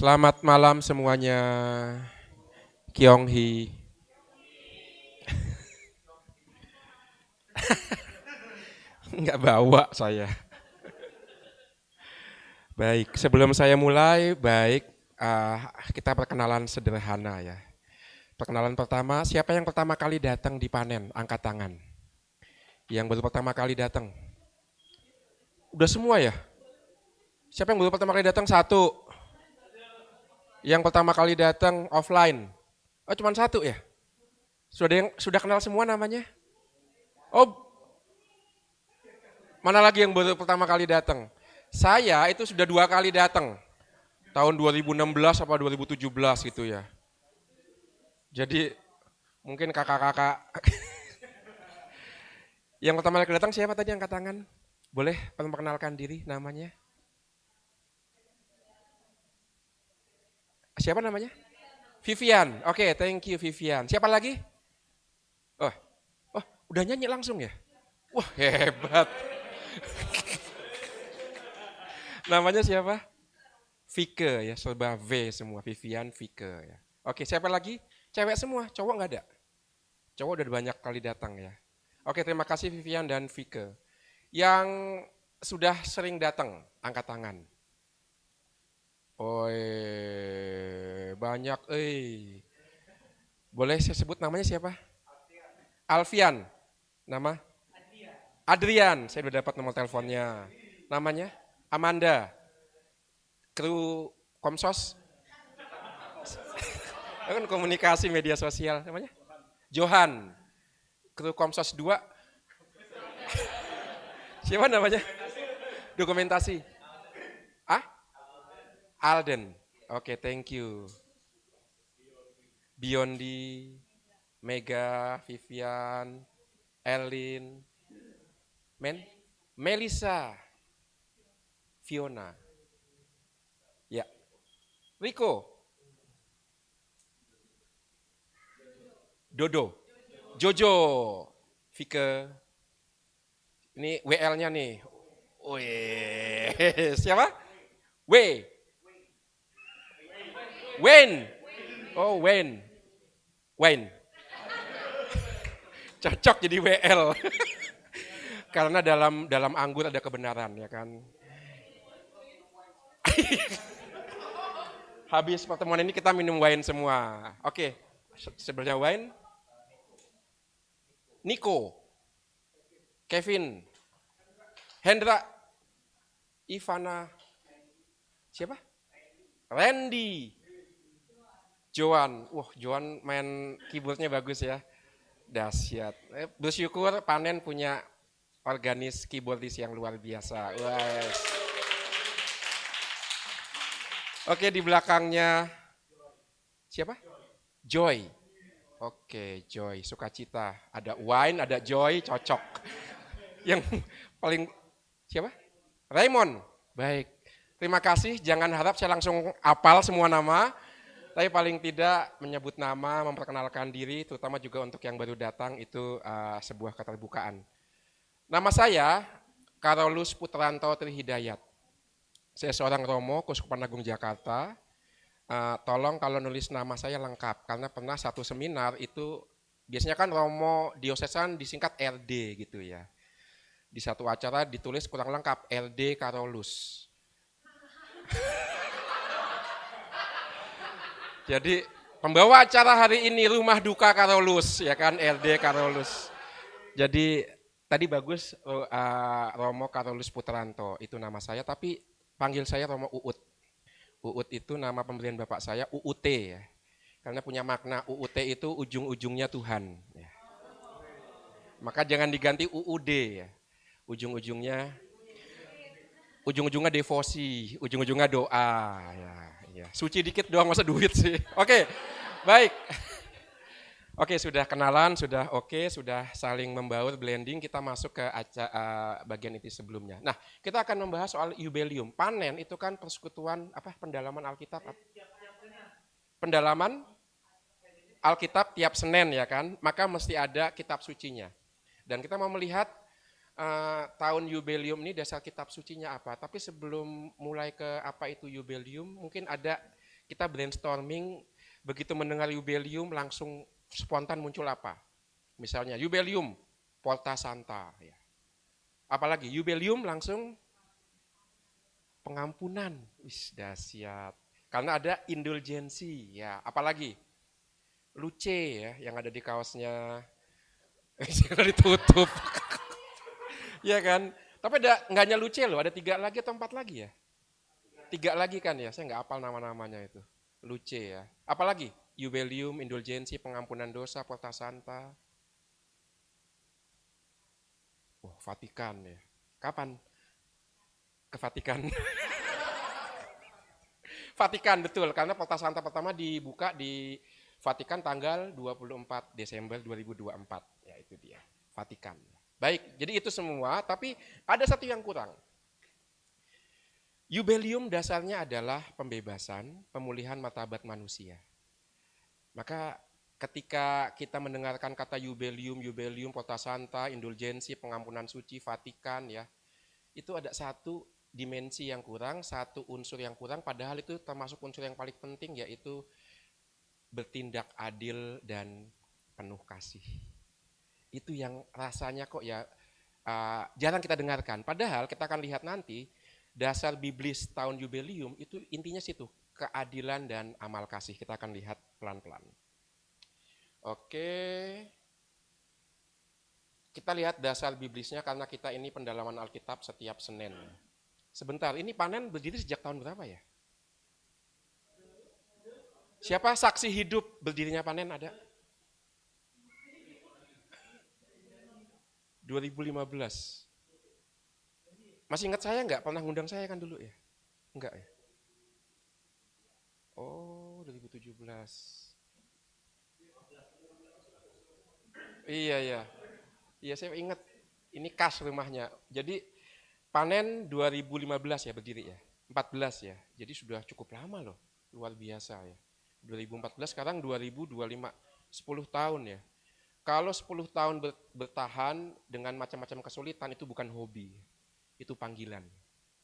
Selamat malam semuanya. Kyong Hee. Nggak bawa saya. Baik, sebelum saya mulai, kita perkenalan sederhana ya. Perkenalan pertama, siapa yang pertama kali datang di panen? Angkat tangan. Yang baru pertama kali datang. Udah semua ya? Siapa yang baru pertama kali datang? Satu. Yang pertama kali datang offline. Oh, cuma satu ya? Sudah kenal semua namanya? Oh, mana lagi yang baru pertama kali datang? Saya itu sudah 2 kali datang. Tahun 2016 apa 2017 gitu ya. Jadi mungkin kakak-kakak yang pertama kali datang siapa tadi angkat tangan? Boleh memperkenalkan diri namanya? Siapa namanya? Vivian. Oke, thank you Vivian. Siapa lagi? Oh, oh, udah nyanyi langsung ya? Wah, hebat. Namanya siapa? Vike ya, serba V semua. Vivian, Vike ya. Oke, siapa lagi? Cewek semua, cowok nggak ada? Cowok udah banyak kali datang ya. Oke, terima kasih Vivian dan Vike. Yang sudah sering datang, angkat tangan. Oh, banyak. Boleh saya sebut namanya siapa? Alfian. Nama? Adrian. Saya sudah dapat nomor teleponnya. Namanya? Amanda. Kru Komsos. Kan komunikasi media sosial. Namanya? Johan. Kru Komsos 2. Siapa namanya? Dokumentasi. Ah? Alden. Oke, thank you. Biondi, Mega, Vivian, Elin, Melisa, Fiona. Ya, Rico, Dodo, Jojo, Vike. Ini WL-nya nih. Wih, siapa? Wayne. Oh, Wayne. Cocok jadi WL. Karena dalam anggur ada kebenaran ya kan. Habis pertemuan ini kita minum wine semua. Oke, sebenarnya wine. Nico, Kevin, Hendra, Ivana, siapa? Randy, Joan. Wah, Joan main keyboardnya bagus ya. Dahsyat. Bersyukur panen punya organis keyboardis yang luar biasa. Wah. Oke, di belakangnya siapa? Joy. Oke, Joy, sukacita. Ada wine, ada joy, cocok. Yang paling siapa? Raymond. Baik. Terima kasih, jangan harap saya langsung apal semua nama. Tapi paling tidak menyebut nama, memperkenalkan diri, terutama juga untuk yang baru datang itu sebuah keterbukaan. Nama saya Karolus Putranto Trihidayat. Saya seorang Romo, Keuskupan Agung Jakarta. Tolong kalau nulis nama saya lengkap, karena pernah satu seminar itu biasanya kan Romo Diosesan disingkat RD gitu ya. Di satu acara ditulis kurang lengkap RD Karolus. Jadi pembawa acara hari ini Rumah Duka Karolus ya kan RD Karolus. Jadi tadi bagus Romo Karolus Putranto itu nama saya, tapi panggil saya Romo Uut. Uut itu nama pemberian bapak saya, UUT ya. Karena punya makna UUT itu ujung-ujungnya Tuhan. Ya. Maka jangan diganti UUD ya. Ujung-ujungnya devosi, ujung-ujungnya doa. Ya. Suci dikit doang masa duit sih. Oke, baik. Oke, sudah kenalan, sudah oke, sudah saling membaur, blending, kita masuk ke bagian inti sebelumnya. Nah, kita akan membahas soal Yubelium. Panen itu kan persekutuan pendalaman Alkitab. Pendalaman Alkitab tiap Senin ya kan, maka mesti ada kitab sucinya. Dan kita mau melihat tahun Yubelium ini dasar kitab sucinya apa. Tapi sebelum mulai ke apa itu Yubelium, mungkin ada Kita brainstorming, begitu mendengar Yubelium langsung spontan muncul apa? Misalnya Yubelium, Porta Santa. Ya. Apalagi Yubelium langsung pengampunan. Wis dahsyat. Karena ada indulgensi. Ya, apalagi Luce ya yang ada di kaosnya. Jangan ditutup. Ya kan? Tapi nggak hanya Luce loh, ada 3 lagi atau 4 lagi ya? 3 lagi kan ya, saya nggak hafal nama-namanya itu. Luce ya. Apalagi? Yubelium, indulgensi, pengampunan dosa, Porta Santa. Oh, Vatikan ya. Kapan ke Vatikan? Vatikan betul, karena Porta Santa pertama dibuka di Vatikan tanggal 24 Desember 2024. Ya itu dia, Vatikan. Baik, jadi itu semua, tapi ada satu yang kurang. Yubelium dasarnya adalah pembebasan, pemulihan martabat manusia. Maka ketika kita mendengarkan kata Yubelium, Porta Santa, indulgensi, pengampunan suci, Vatikan ya, itu ada satu dimensi yang kurang, satu unsur yang kurang, padahal itu termasuk unsur yang paling penting, yaitu bertindak adil dan penuh kasih. Itu yang rasanya kok ya jarang kita dengarkan. Padahal kita akan lihat nanti dasar biblis tahun Yubelium itu intinya situ, keadilan dan amal kasih. Kita akan lihat pelan-pelan. Oke, kita lihat dasar biblisnya karena kita ini pendalaman Alkitab setiap Senin. Sebentar, ini panen berdiri sejak tahun berapa ya? Siapa saksi hidup berdirinya panen ada? 2015. Masih ingat saya nggak? Pernah ngundang saya kan dulu ya? Enggak ya? Oh, 2017. Iya, iya. Iya, saya ingat. Ini kas rumahnya. Jadi panen 2015 ya berdiri ya? 14 ya. Jadi sudah cukup lama loh. Luar biasa ya. 2014 sekarang 2025. 10 tahun ya. Kalau 10 tahun bertahan dengan macam-macam kesulitan itu bukan hobi. Itu panggilan.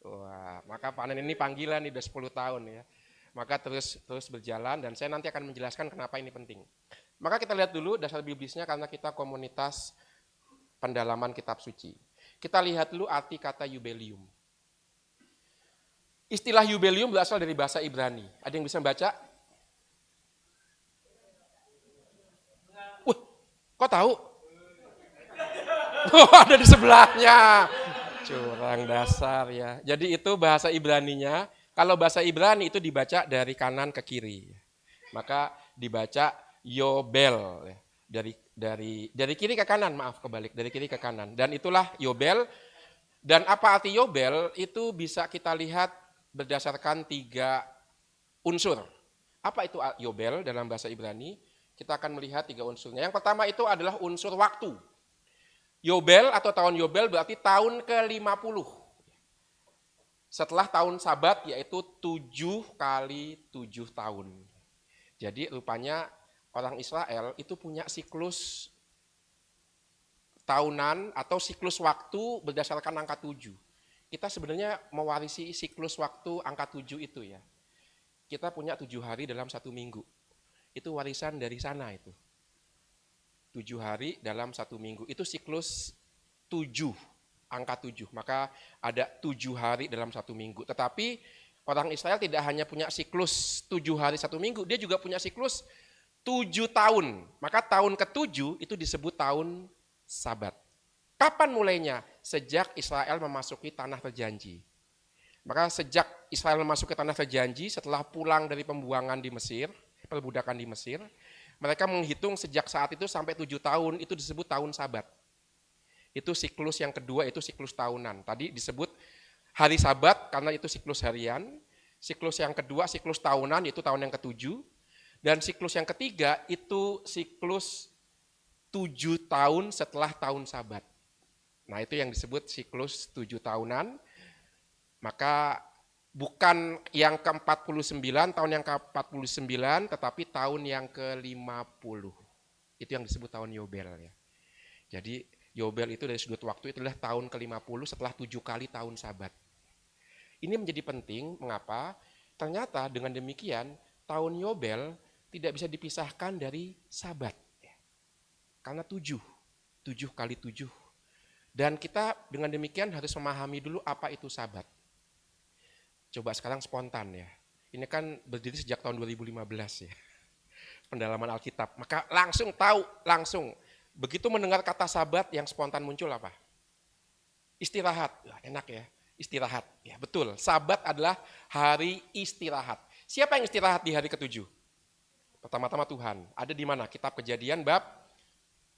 Wah, maka panen ini panggilan nih udah 10 tahun ya. Maka terus berjalan dan saya nanti akan menjelaskan kenapa ini penting. Maka kita lihat dulu dasar biblisnya karena kita komunitas pendalaman kitab suci. Kita lihat dulu arti kata Yubelium. Istilah Yubelium berasal dari bahasa Ibrani. Ada yang bisa membaca? Wah, kok tahu? Oh, ada di sebelahnya. Curang dasar ya. Jadi itu bahasa Ibraninya. Kalau bahasa Ibrani itu dibaca dari kanan ke kiri. Maka dibaca Yobel. Dari kiri ke kanan, maaf kebalik. Dari kiri ke kanan. Dan itulah Yobel. Dan apa arti Yobel itu bisa kita lihat berdasarkan 3 unsur. Apa itu Yobel dalam bahasa Ibrani? Kita akan melihat 3 unsurnya. Yang pertama itu adalah unsur waktu. Yobel atau tahun Yobel berarti tahun ke-50. Setelah tahun Sabat yaitu 7 kali 7 tahun. Jadi rupanya orang Israel itu punya siklus tahunan atau siklus waktu berdasarkan angka 7. Kita sebenarnya mewarisi siklus waktu angka 7 itu ya. Kita punya 7 hari dalam 1 minggu. Itu warisan dari sana itu. 7 hari dalam 1 minggu. Itu siklus 7, angka 7. Maka ada 7 hari dalam 1 minggu. Tetapi orang Israel tidak hanya punya siklus 7 hari 1 minggu, dia juga punya siklus 7 tahun. Maka tahun ke-7 itu disebut tahun Sabat. Kapan mulainya? Sejak Israel memasuki tanah terjanji. Maka sejak Israel memasuki tanah terjanji, setelah pulang dari pembuangan di Mesir, perbudakan di Mesir, mereka menghitung sejak saat itu sampai 7 tahun, itu disebut tahun Sabat. Itu siklus yang kedua, itu siklus tahunan. Tadi disebut hari Sabat karena itu siklus harian. Siklus yang kedua, siklus tahunan, itu tahun yang ke-7. Dan siklus yang ketiga, itu siklus 7 tahun setelah tahun Sabat. Nah itu yang disebut siklus 7 tahunan. Maka bukan yang ke-49, tahun yang ke-49, tetapi tahun yang ke-50. Itu yang disebut tahun Yobel ya. Jadi Yobel itu dari sudut waktu itu adalah tahun ke-50 setelah 7 kali tahun Sabat. Ini menjadi penting, mengapa? Ternyata dengan demikian tahun Yobel tidak bisa dipisahkan dari Sabat. Karena 7 kali 7. Dan kita dengan demikian harus memahami dulu apa itu Sabat. Coba sekarang spontan ya. Ini kan berdiri sejak tahun 2015 ya. Pendalaman Alkitab. Maka langsung tahu, langsung. Begitu mendengar kata Sabat yang spontan muncul apa? Istirahat. Enak ya, istirahat. Ya, betul, Sabat adalah hari istirahat. Siapa yang istirahat di hari ke-7? Pertama-tama Tuhan. Ada di mana? Kitab Kejadian bab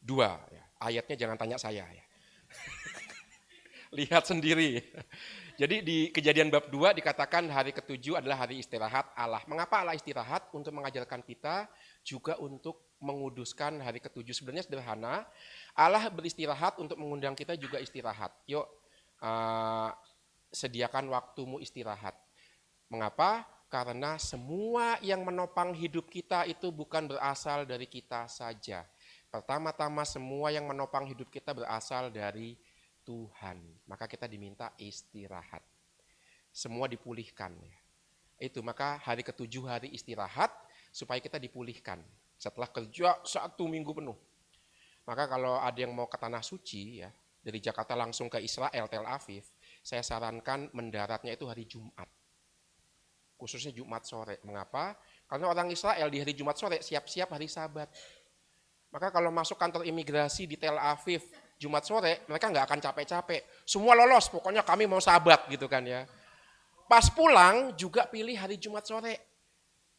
2. Ya. Ayatnya jangan tanya saya ya. Lihat sendiri. Jadi di Kejadian bab 2 dikatakan hari ke-7 adalah hari istirahat Allah. Mengapa Allah istirahat? Untuk mengajarkan kita, juga untuk menguduskan hari ke-7. Sebenarnya sederhana, Allah beristirahat untuk mengundang kita juga istirahat. Yuk, sediakan waktumu istirahat. Mengapa? Karena semua yang menopang hidup kita itu bukan berasal dari kita saja. Pertama-tama semua yang menopang hidup kita berasal dari Tuhan. Maka kita diminta istirahat. Semua dipulihkan. Itu maka hari ke-7 hari istirahat supaya kita dipulihkan. Setelah kerja 1 minggu penuh. Maka kalau ada yang mau ke Tanah Suci ya, dari Jakarta langsung ke Israel, Tel Aviv, saya sarankan mendaratnya itu hari Jumat. Khususnya Jumat sore. Mengapa? Karena orang Israel di hari Jumat sore siap-siap hari Sabat. Maka kalau masuk kantor imigrasi di Tel Aviv Jumat sore, mereka nggak akan capek-capek. Semua lolos, pokoknya kami mau Sabat gitu kan ya. Pas pulang juga pilih hari Jumat sore.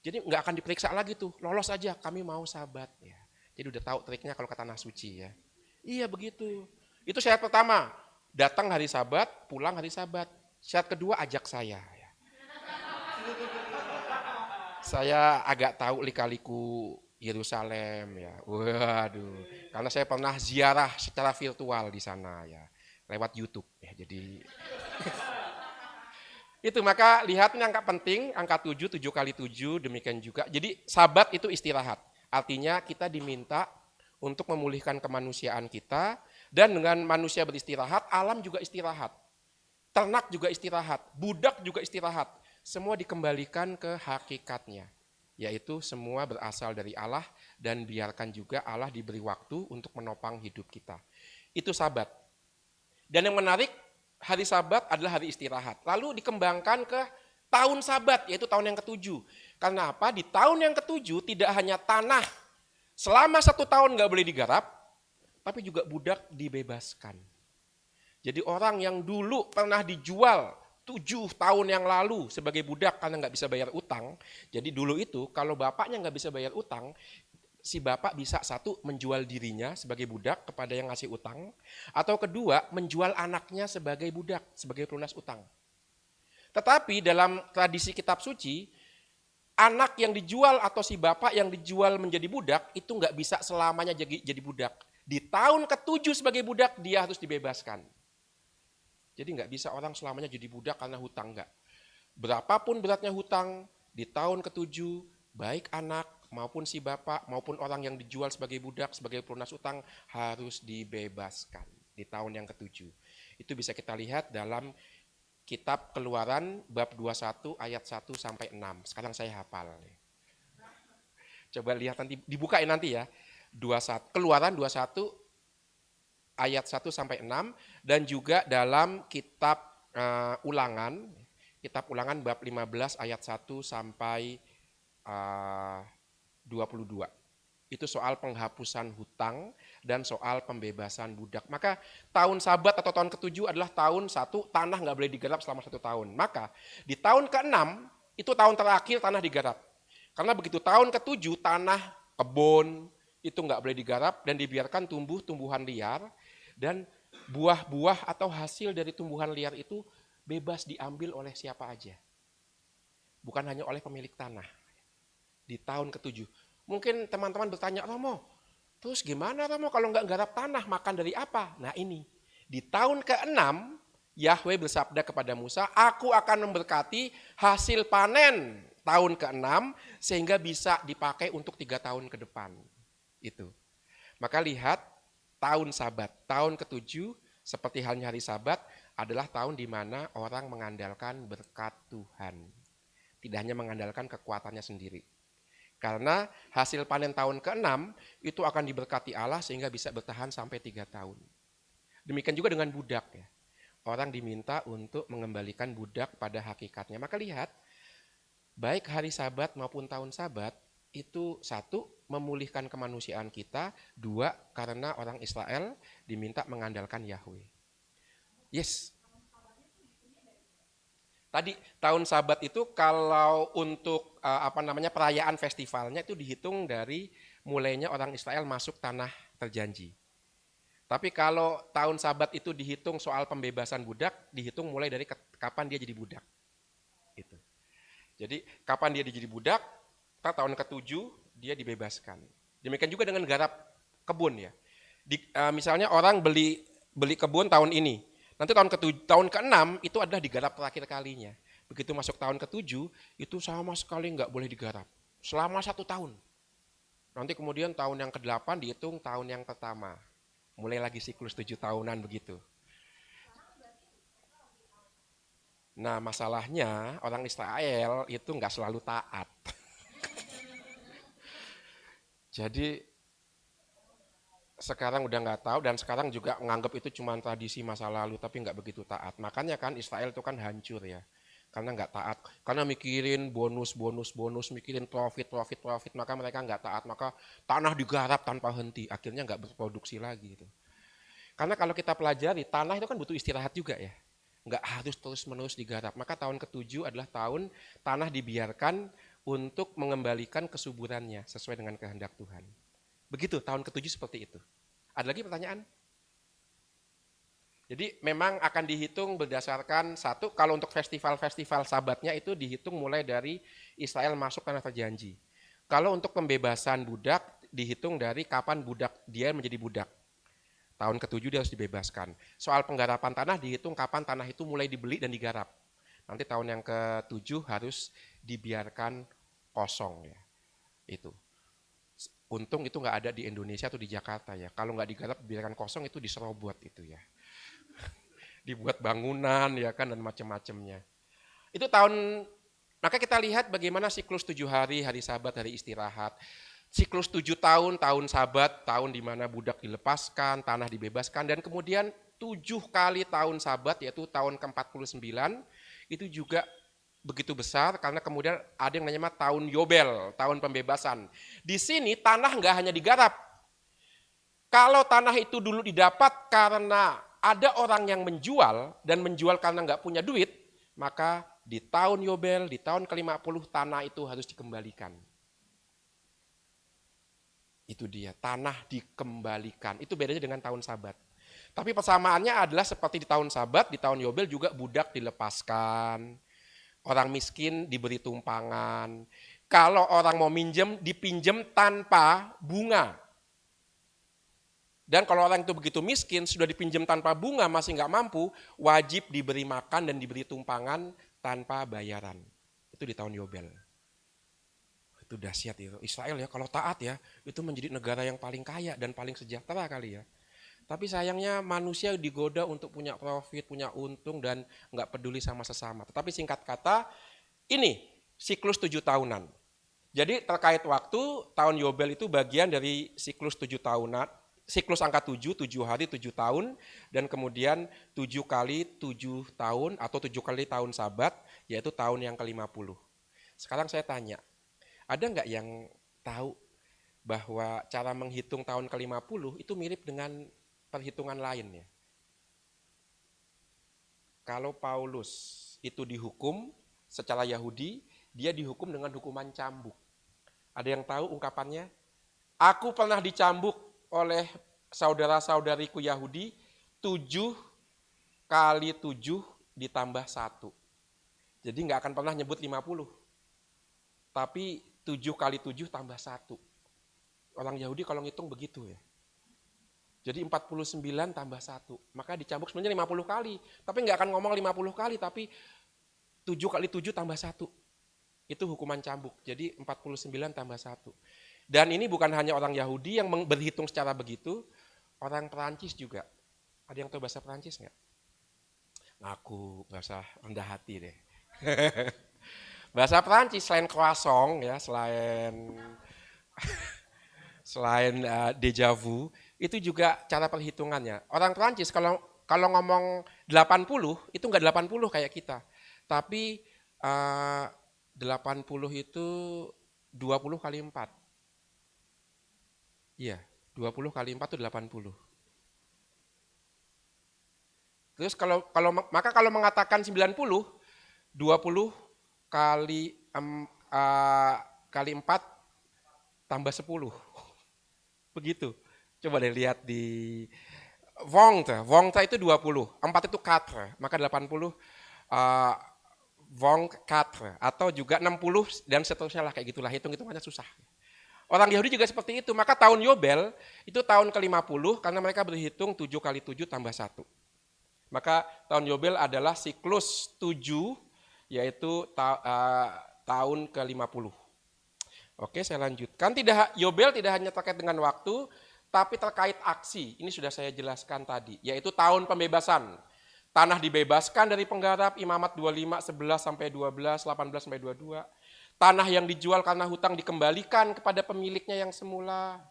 Jadi nggak akan diperiksa lagi tuh, lolos aja, kami mau Sabat ya. Jadi udah tahu triknya kalau ke Tanah Suci ya. Iya begitu. Itu syarat pertama, datang hari Sabat, pulang hari Sabat. Syarat kedua, ajak saya. Ya. Saya agak tahu lika-liku Yerusalem ya. Waduh, karena saya pernah ziarah secara virtual di sana ya, lewat YouTube ya. Jadi itu maka lihat ini angka penting, angka 7 kali 7 demikian juga. Jadi Sabat itu istirahat. Artinya kita diminta untuk memulihkan kemanusiaan kita, dan dengan manusia beristirahat, alam juga istirahat. Ternak juga istirahat, budak juga istirahat. Semua dikembalikan ke hakikatnya. Yaitu semua berasal dari Allah, dan biarkan juga Allah diberi waktu untuk menopang hidup kita. Itu Sabat. Dan yang menarik, hari Sabat adalah hari istirahat. Lalu dikembangkan ke tahun Sabat, yaitu tahun yang ke-7. Karena apa? Di tahun yang ke-7 tidak hanya tanah selama 1 tahun nggak boleh digarap, tapi juga budak dibebaskan. Jadi orang yang dulu pernah dijual 7 tahun yang lalu sebagai budak karena nggak bisa bayar utang. Jadi dulu itu kalau bapaknya nggak bisa bayar utang, si bapak bisa satu menjual dirinya sebagai budak kepada yang ngasih utang, atau kedua menjual anaknya sebagai budak, sebagai pelunas utang. Tetapi dalam tradisi kitab suci, anak yang dijual atau si bapak yang dijual menjadi budak itu nggak bisa selamanya jadi budak. Di tahun ke-7 sebagai budak dia harus dibebaskan. Jadi nggak bisa orang selamanya jadi budak karena hutang, nggak. Berapapun beratnya hutang, di tahun ke-7 baik anak maupun si bapak maupun orang yang dijual sebagai budak, sebagai pelunas utang harus dibebaskan di tahun yang ke-7. Itu bisa kita lihat dalam kitab Keluaran bab 21 ayat 1 sampai 6. Sekarang saya hafal. Coba lihat nanti, dibukain nanti ya. 21, Keluaran 21 ayat 1 sampai 6, dan juga dalam kitab Ulangan bab 15 ayat 1 sampai 22. Itu soal penghapusan hutang dan soal pembebasan budak. Maka tahun Sabat atau tahun ke-7 adalah tahun 1, tanah nggak boleh digarap selama 1 tahun. Maka di tahun ke-6 itu tahun terakhir tanah digarap. Karena begitu tahun ke-7 tanah, kebun itu nggak boleh digarap dan dibiarkan tumbuh tumbuhan liar, dan buah-buah atau hasil dari tumbuhan liar itu bebas diambil oleh siapa aja. Bukan hanya oleh pemilik tanah. Di tahun ke-7. Mungkin teman-teman bertanya, Romo, terus gimana Romo kalau nggak garap tanah, makan dari apa? Nah ini, di tahun ke-6, Yahweh bersabda kepada Musa, aku akan memberkati hasil panen tahun ke-6, sehingga bisa dipakai untuk 3 tahun ke depan. Itu. Maka lihat, tahun Sabat, tahun ke-7, seperti halnya hari Sabat, adalah tahun di mana orang mengandalkan berkat Tuhan. Tidak hanya mengandalkan kekuatannya sendiri. Karena hasil panen tahun ke-6 itu akan diberkati Allah sehingga bisa bertahan sampai 3 tahun. Demikian juga dengan budak ya. Orang diminta untuk mengembalikan budak pada hakikatnya. Maka lihat, baik hari Sabat maupun tahun Sabat itu satu, memulihkan kemanusiaan kita, dua, karena orang Israel diminta mengandalkan Yahweh. Yes. Tadi tahun Sabat itu kalau untuk perayaan festivalnya itu dihitung dari mulainya orang Israel masuk tanah terjanji. Tapi kalau tahun Sabat itu dihitung soal pembebasan budak, dihitung mulai dari kapan dia jadi budak. Itu. Jadi kapan dia jadi budak, tahun ke-7 dia dibebaskan. Demikian juga dengan garap kebun ya. Misalnya orang beli kebun tahun ini, nanti tahun ke-6 itu adalah digarap terakhir kalinya. Begitu masuk tahun ke-7 itu sama sekali nggak boleh digarap selama 1 tahun. Nanti kemudian tahun yang ke-8 dihitung tahun yang pertama. Mulai lagi siklus 7 tahunan begitu. Nah masalahnya orang Israel itu nggak selalu taat. Jadi sekarang udah nggak tahu dan sekarang juga nganggap itu cuma tradisi masa lalu tapi nggak begitu taat. Makanya kan Israel itu kan hancur ya. Karena nggak taat, karena mikirin bonus, mikirin profit, maka mereka nggak taat, maka tanah digarap tanpa henti, akhirnya nggak berproduksi lagi. Gitu. Karena kalau kita pelajari, tanah itu kan butuh istirahat juga ya, nggak harus terus-menerus digarap. Maka tahun ke-7 adalah tahun tanah dibiarkan untuk mengembalikan kesuburannya sesuai dengan kehendak Tuhan. Begitu, tahun ke-7 seperti itu. Ada lagi pertanyaan? Jadi memang akan dihitung berdasarkan satu, kalau untuk festival-festival Sabatnya itu dihitung mulai dari Israel masuk tanah terjanji. Kalau untuk pembebasan budak dihitung dari kapan budak dia menjadi budak. Tahun ke-7 dia harus dibebaskan. Soal penggarapan tanah dihitung kapan tanah itu mulai dibeli dan digarap. Nanti tahun yang ke-7 harus dibiarkan kosong ya. Itu. Untung itu nggak ada di Indonesia atau di Jakarta ya. Kalau nggak digarap dibiarkan kosong itu diserobot itu ya. Dibuat bangunan ya kan dan macam-macamnya. Itu tahun, maka kita lihat bagaimana siklus 7 hari, hari Sabat, hari istirahat. Siklus 7 tahun, tahun Sabat, tahun di mana budak dilepaskan, tanah dibebaskan, dan kemudian 7 kali tahun Sabat, yaitu tahun ke-49, itu juga begitu besar karena kemudian ada yang namanya tahun Yobel, tahun pembebasan. Di sini tanah nggak hanya digarap. Kalau tanah itu dulu didapat karena ada orang yang menjual dan menjual karena nggak punya duit, maka di tahun Yobel, di tahun ke-50 tanah itu harus dikembalikan. Itu dia, tanah dikembalikan. Itu bedanya dengan tahun Sabat. Tapi persamaannya adalah seperti di tahun Sabat, di tahun Yobel juga budak dilepaskan, orang miskin diberi tumpangan. Kalau orang mau minjem, dipinjem tanpa bunga. Dan kalau orang itu begitu miskin, sudah dipinjam tanpa bunga, masih nggak mampu, wajib diberi makan dan diberi tumpangan tanpa bayaran. Itu di tahun Yobel. Itu dahsyat itu. Israel ya, kalau taat ya, itu menjadi negara yang paling kaya dan paling sejahtera kali ya. Tapi sayangnya manusia digoda untuk punya profit, punya untung, dan nggak peduli sama sesama. Tetapi singkat kata, ini siklus 7 tahunan. Jadi terkait waktu, tahun Yobel itu bagian dari siklus 7 tahunan, siklus angka 7, 7 hari, 7 tahun, dan kemudian 7 kali 7 tahun atau 7 kali tahun Sabat, yaitu tahun yang ke-50. Sekarang saya tanya, ada nggak yang tahu bahwa cara menghitung tahun ke-50 itu mirip dengan perhitungan lain ya? Kalau Paulus itu dihukum secara Yahudi, dia dihukum dengan hukuman cambuk. Ada yang tahu ungkapannya? Aku pernah dicambuk oleh saudara-saudariku Yahudi 7 kali 7 ditambah 1. Jadi nggak akan pernah nyebut 50. Tapi 7 kali 7 tambah 1. Orang Yahudi kalau ngitung begitu ya. Jadi 49 tambah 1. Maka dicambuk sebenarnya 50 kali. Tapi nggak akan ngomong 50 kali, tapi 7 kali 7 tambah 1. Itu hukuman cambuk. Jadi 49 tambah 1. Dan ini bukan hanya orang Yahudi yang berhitung secara begitu, orang Perancis juga. Ada yang tahu bahasa Perancis nggak? Ngaku, nggak usah rendah hati deh. Bahasa Prancis selain croissant ya, selain déjà vu, itu juga cara perhitungannya. Orang Prancis kalau kalau ngomong 80 itu enggak 80 kayak kita. Tapi 80 itu 20 kali 4. Iya, 20 kali 4 itu 80. Terus kalau mengatakan 90, 20 kali kali 4 tambah 10. Begitu. Coba deh lihat di Vongta itu 20, 4 itu 4, maka 80 Vong 4 atau juga 60 dan seterusnya lah kayak gitulah, hitung-hitungannya susah. Orang Yahudi juga seperti itu, maka tahun Yobel itu tahun ke-50 karena mereka berhitung 7 kali 7 tambah 1. Maka tahun Yobel adalah siklus 7 yaitu tahun ke-50. Oke, saya lanjutkan. Yobel tidak hanya terkait dengan waktu, tapi terkait aksi. Ini sudah saya jelaskan tadi, yaitu tahun pembebasan. Tanah dibebaskan dari penggarap, Imamat 25, 11 sampai 12, 18 sampai 22. Tanah yang dijual karena hutang dikembalikan kepada pemiliknya yang semula.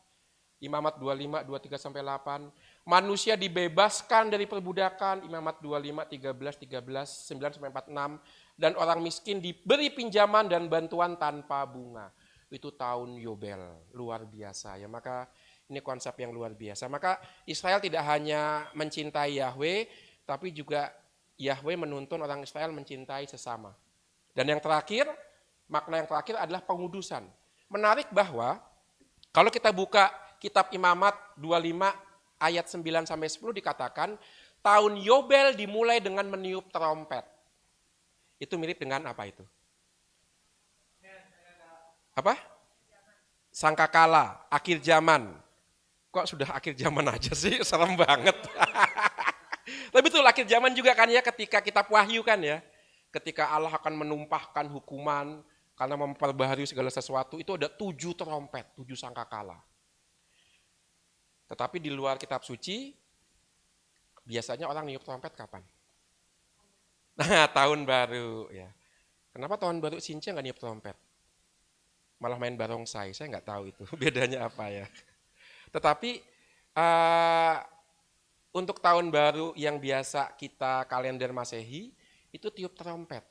Imamat 25, 23 sampai 8. Manusia dibebaskan dari perbudakan, Imamat 25, 13, 9 sampai 46. Dan orang miskin diberi pinjaman dan bantuan tanpa bunga. Itu tahun Yobel, luar biasa ya. Maka ini konsep yang luar biasa. Maka Israel tidak hanya mencintai Yahweh, tapi juga Yahweh menuntun orang Israel mencintai sesama. Dan yang terakhir, makna yang terakhir adalah pengudusan. Menarik bahwa kalau kita buka kitab Imamat 25 ayat 9 sampai 10 dikatakan tahun Yobel dimulai dengan meniup trompet. Itu mirip dengan apa itu? Apa? Sangkakala, akhir zaman. Kok sudah akhir zaman aja sih? Serem banget. Tapi betul akhir zaman juga kan ya, ketika kitab Wahyu kan ya. Ketika Allah akan menumpahkan hukuman karena memperbaharui segala sesuatu, itu ada 7 trompet, 7 sangkakala. Tetapi di luar kitab suci, biasanya orang niup trompet kapan? Nah, tahun baru ya. Kenapa tahun baru Sinca nggak niup trompet? Malah main barongsai, saya nggak tahu itu bedanya apa ya. Tetapi untuk tahun baru yang biasa kita kalender Masehi, itu tiup trompet.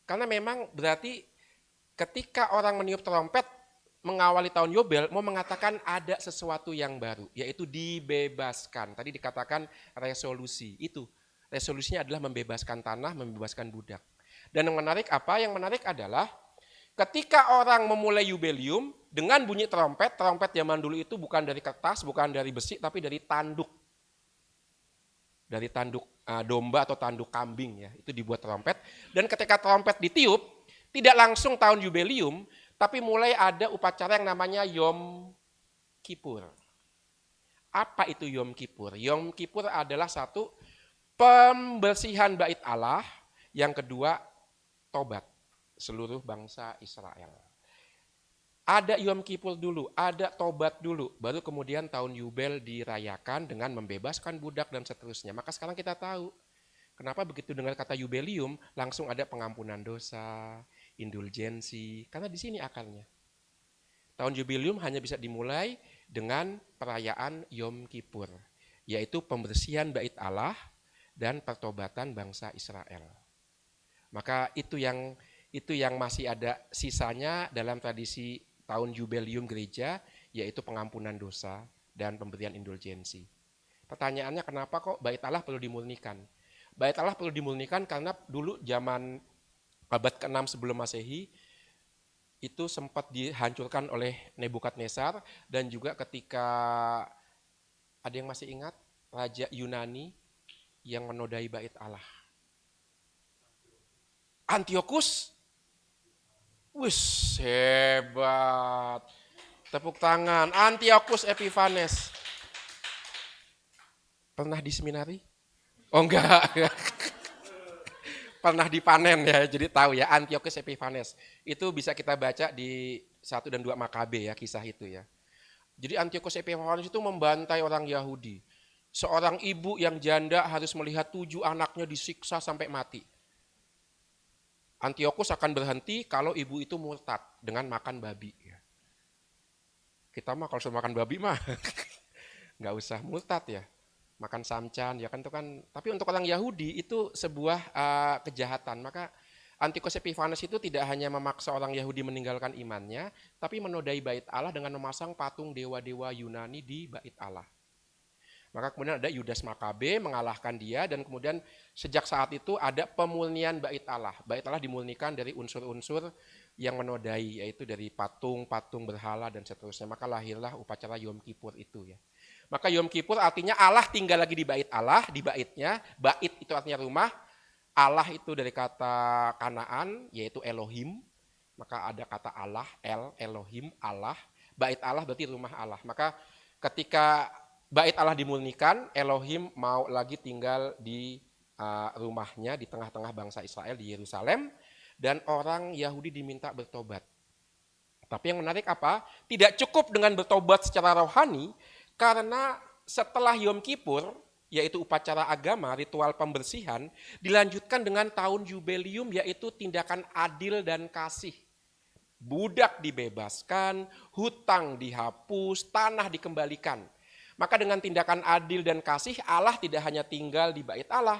Karena memang berarti ketika orang meniup trompet mengawali tahun Yobel, mau mengatakan ada sesuatu yang baru, yaitu dibebaskan. Tadi dikatakan resolusi, itu resolusinya adalah membebaskan tanah, membebaskan budak. Dan yang menarik apa? Yang menarik adalah ketika orang memulai Yubelium dengan bunyi trompet, trompet zaman dulu itu bukan dari kertas, bukan dari besi, tapi dari tanduk. Dari tanduk domba atau tanduk kambing ya, itu dibuat trompet. Dan ketika trompet ditiup, tidak langsung tahun Yubelium, tapi mulai ada upacara yang namanya Yom Kippur. Apa itu Yom Kippur? Yom Kippur adalah satu, pembersihan bait Allah, yang kedua tobat seluruh bangsa Israel. Ada Yom Kippur dulu, ada tobat dulu, baru kemudian tahun Yubel dirayakan dengan membebaskan budak dan seterusnya. Maka sekarang kita tahu kenapa begitu dengar kata Yubelium langsung ada pengampunan dosa, indulgensi, karena di sini akarnya. Tahun Yubelium hanya bisa dimulai dengan perayaan Yom Kippur, yaitu pembersihan bait Allah dan pertobatan bangsa Israel. Maka itu yang masih ada sisanya dalam tradisi tahun Yubelium gereja, yaitu pengampunan dosa dan pemberian indulgensi. Pertanyaannya kenapa kok bait Allah perlu dimurnikan? Bait Allah perlu dimurnikan karena dulu zaman abad ke-6 sebelum Masehi itu sempat dihancurkan oleh Nebukadnezar, dan juga ketika ada yang masih ingat Raja Yunani yang menodai bait Allah. Antiochus, wis hebat. Tepuk tangan. Antiochus Epiphanes. Pernah di seminari? Oh enggak. Pernah dipanen ya, jadi tahu ya Antiochus Epiphanes. Itu bisa kita baca di 1 dan 2 Makabe ya, kisah itu ya. Jadi Antiochus Epiphanes itu membantai orang Yahudi. Seorang ibu yang janda harus melihat 7 anaknya disiksa sampai mati. Antiochus akan berhenti kalau ibu itu murtad dengan makan babi. Kita mah kalau sudah makan babi mah nggak usah murtad ya, makan samcan ya kan itu kan. Tapi untuk orang Yahudi itu sebuah kejahatan. Maka Antiochus Epiphanes itu tidak hanya memaksa orang Yahudi meninggalkan imannya, tapi menodai bait Allah dengan memasang patung dewa-dewa Yunani di bait Allah. Maka kemudian ada Yudas Makabe mengalahkan dia, dan kemudian sejak saat itu ada pemurnian bait Allah. Bait Allah dimurnikan dari unsur-unsur yang menodai, yaitu dari patung-patung berhala dan seterusnya. Maka lahirlah upacara Yom Kippur itu ya. Maka Yom Kippur artinya Allah tinggal lagi di bait Allah, di baitnya. Bait itu artinya rumah. Allah itu dari kata Kanaan, yaitu Elohim. Maka ada kata Allah, Elohim, Allah. Bait Allah berarti rumah Allah. Maka ketika bait Allah dimurnikan, Elohim mau lagi tinggal di rumahnya di tengah-tengah bangsa Israel di Yerusalem, dan orang Yahudi diminta bertobat. Tapi yang menarik apa? Tidak cukup dengan bertobat secara rohani, karena setelah Yom Kippur, yaitu upacara agama, ritual pembersihan, dilanjutkan dengan tahun Yubelium, yaitu tindakan adil dan kasih. Budak dibebaskan, hutang dihapus, tanah dikembalikan. Maka dengan tindakan adil dan kasih, Allah tidak hanya tinggal di bait Allah,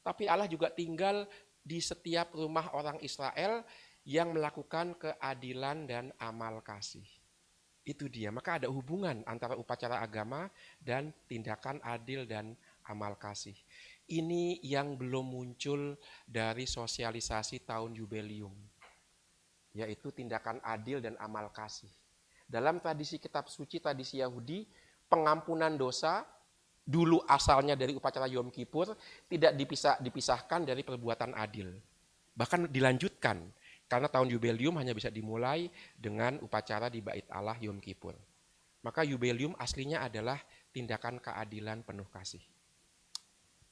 tapi Allah juga tinggal di setiap rumah orang Israel yang melakukan keadilan dan amal kasih. Itu dia, maka ada hubungan antara upacara agama dan tindakan adil dan amal kasih. Ini yang belum muncul dari sosialisasi tahun Yubelium, yaitu tindakan adil dan amal kasih. Dalam tradisi kitab suci, tradisi Yahudi, pengampunan dosa dulu asalnya dari upacara Yom Kippur tidak dipisahkan dari perbuatan adil. Bahkan dilanjutkan, karena tahun Yubelium hanya bisa dimulai dengan upacara di bait Allah Yom Kippur. Maka Yubelium aslinya adalah tindakan keadilan penuh kasih.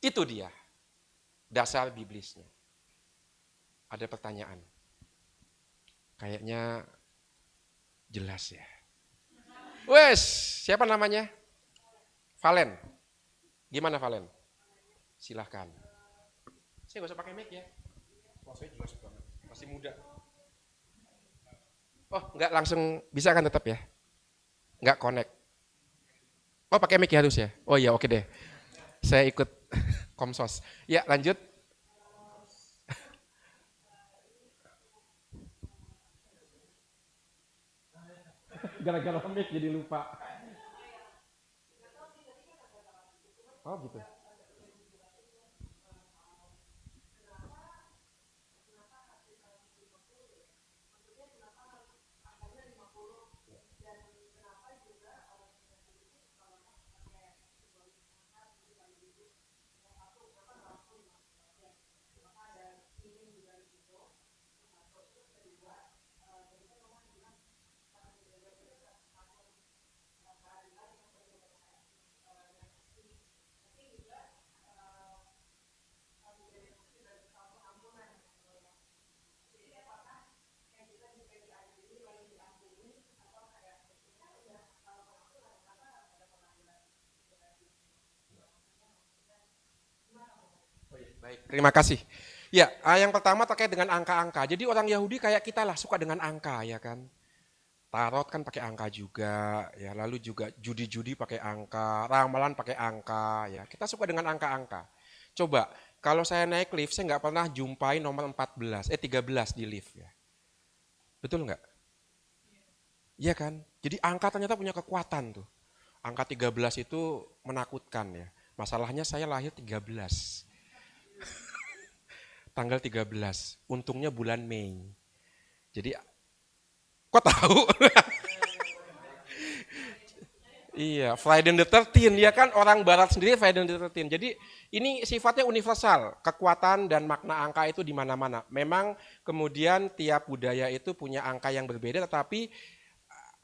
Itu dia dasar biblisnya. Ada pertanyaan? Kayaknya jelas ya. Wes, siapa namanya? Valen. Gimana Valen? Silahkan. Saya nggak usah pakai mic ya. Wah, saya jelas banget. Masih muda. Oh, nggak langsung bisa kan tetap ya? Nggak connect. Oh, pakai mic ya harus ya? Oh iya, oke deh. Saya ikut Komsos. Ya, lanjut. Gara-gara mic jadi lupa. Oh gitu. Baik, terima kasih. Ya, yang pertama terkait dengan angka-angka. Jadi orang Yahudi kayak kita lah, suka dengan angka ya kan. Tarot kan pakai angka juga, ya. Lalu juga judi-judi pakai angka, ramalan pakai angka, ya. Kita suka dengan angka-angka. Coba, kalau saya naik lift, saya nggak pernah jumpai nomor 13 di lift ya. Betul nggak? Iya kan? Jadi angka ternyata punya kekuatan tuh. Angka 13 itu menakutkan ya. Masalahnya saya lahir 13. Tanggal 13. Untungnya bulan Mei. Jadi, kok tahu? Iya, Friday the 13 ya kan, orang barat sendiri Friday the 13. Jadi ini sifatnya universal, kekuatan dan makna angka itu di mana-mana. Memang kemudian tiap budaya itu punya angka yang berbeda, tetapi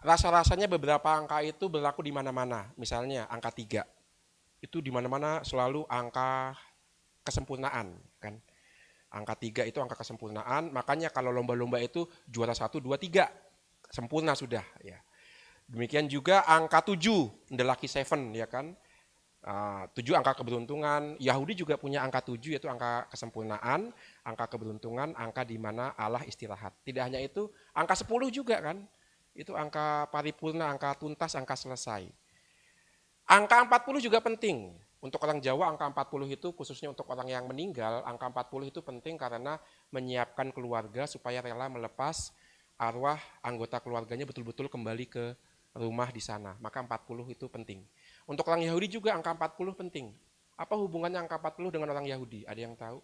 rasa-rasanya beberapa angka itu berlaku di mana-mana. Misalnya angka 3, itu di mana-mana selalu angka kesempurnaan kan. Angka 3 itu angka kesempurnaan, makanya kalau lomba-lomba itu juara 1, 2, 3, sempurna sudah ya. Demikian juga angka 7, the lucky 7 ya kan. 7 angka keberuntungan, Yahudi juga punya angka 7 yaitu angka kesempurnaan, angka keberuntungan, angka di mana Allah istirahat. Tidak hanya itu, angka 10 juga kan, itu angka paripurna, angka tuntas, angka selesai. Angka 40 juga penting. Untuk orang Jawa angka 40 itu khususnya untuk orang yang meninggal, angka 40 itu penting karena menyiapkan keluarga supaya rela melepas arwah anggota keluarganya betul-betul kembali ke rumah di sana. Maka 40 itu penting. Untuk orang Yahudi juga angka 40 penting. Apa hubungannya angka 40 dengan orang Yahudi? Ada yang tahu?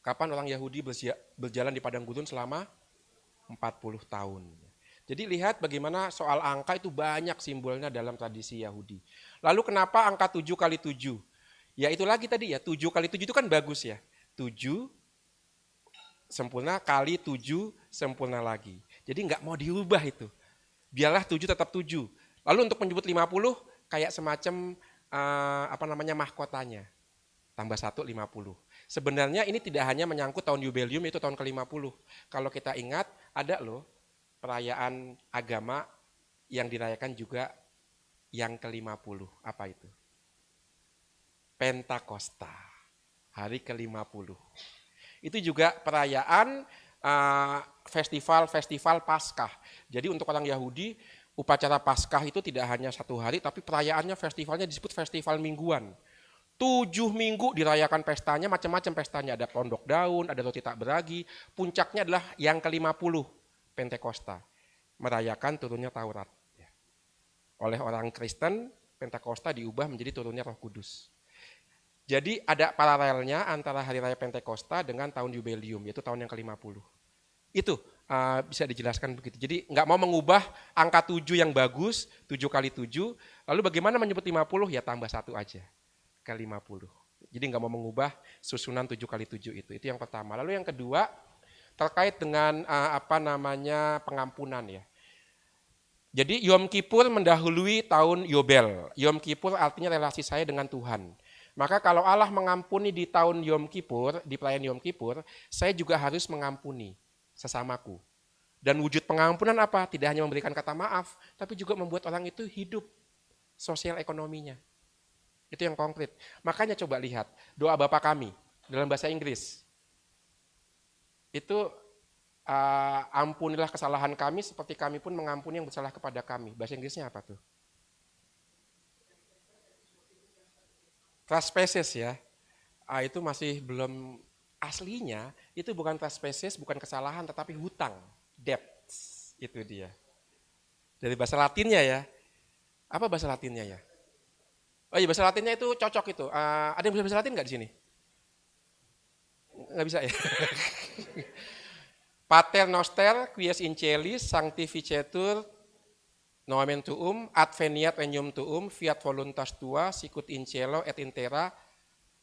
Kapan orang Yahudi berjalan di padang gurun selama 40 tahun. Jadi lihat bagaimana soal angka itu banyak simbolnya dalam tradisi Yahudi. Lalu kenapa angka 7 kali 7? Ya itu lagi tadi ya, 7 kali 7 itu kan bagus ya. 7 sempurna kali 7 sempurna lagi. Jadi nggak mau diubah itu. Biarlah 7 tetap 7. Lalu untuk menyebut 50 kayak semacam mahkotanya. Tambah 1, 50. Sebenarnya ini tidak hanya menyangkut tahun jubileum, itu tahun ke-50. Kalau kita ingat, ada loh perayaan agama yang dirayakan juga yang ke-50. Apa itu? Pentakosta, hari ke-50. Itu juga perayaan festival Paskah. Jadi untuk orang Yahudi, upacara Paskah itu tidak hanya 1 hari, tapi perayaannya, festivalnya disebut festival mingguan. 7 minggu dirayakan pestanya, macam-macam pestanya. Ada pondok daun, ada roti tak beragi. Puncaknya adalah yang ke-50, Pentakosta. Merayakan turunnya Taurat. Oleh orang Kristen, Pentakosta diubah menjadi turunnya Roh Kudus. Jadi ada paralelnya antara hari raya Pentakosta dengan tahun jubileum, yaitu tahun yang ke-50. Itu bisa dijelaskan begitu. Jadi nggak mau mengubah angka 7 yang bagus, 7 kali 7. Lalu bagaimana menyebut 50? Ya tambah 1 aja. Ke 50. Jadi nggak mau mengubah susunan 7 kali 7 itu. Itu yang pertama. Lalu yang kedua terkait dengan pengampunan ya. Jadi Yom Kippur mendahului tahun Yobel. Yom Kippur artinya relasi saya dengan Tuhan. Maka kalau Allah mengampuni di tahun Yom Kippur, di perayaan Yom Kippur, saya juga harus mengampuni sesamaku. Dan wujud pengampunan apa? Tidak hanya memberikan kata maaf, tapi juga membuat orang itu hidup sosial ekonominya. Itu yang konkret. Makanya coba lihat doa Bapa kami dalam bahasa Inggris. Itu ampunilah kesalahan kami seperti kami pun mengampuni yang bersalah kepada kami. Bahasa Inggrisnya apa tuh? Trespasses ya. Itu masih belum aslinya. Itu bukan trespasses, bukan kesalahan, tetapi hutang. Debts. Itu dia. Dari bahasa Latinnya ya. Apa bahasa Latinnya ya? Oh iya, bahasa Latinnya itu cocok itu. Ada yang bisa bahasa Latin nggak di sini? Nggak bisa ya? Pater noster, quies in celis, sanctificetur nomen tuum, adveniat regnum tuum, fiat voluntas tua, sicut in cielo et in terra,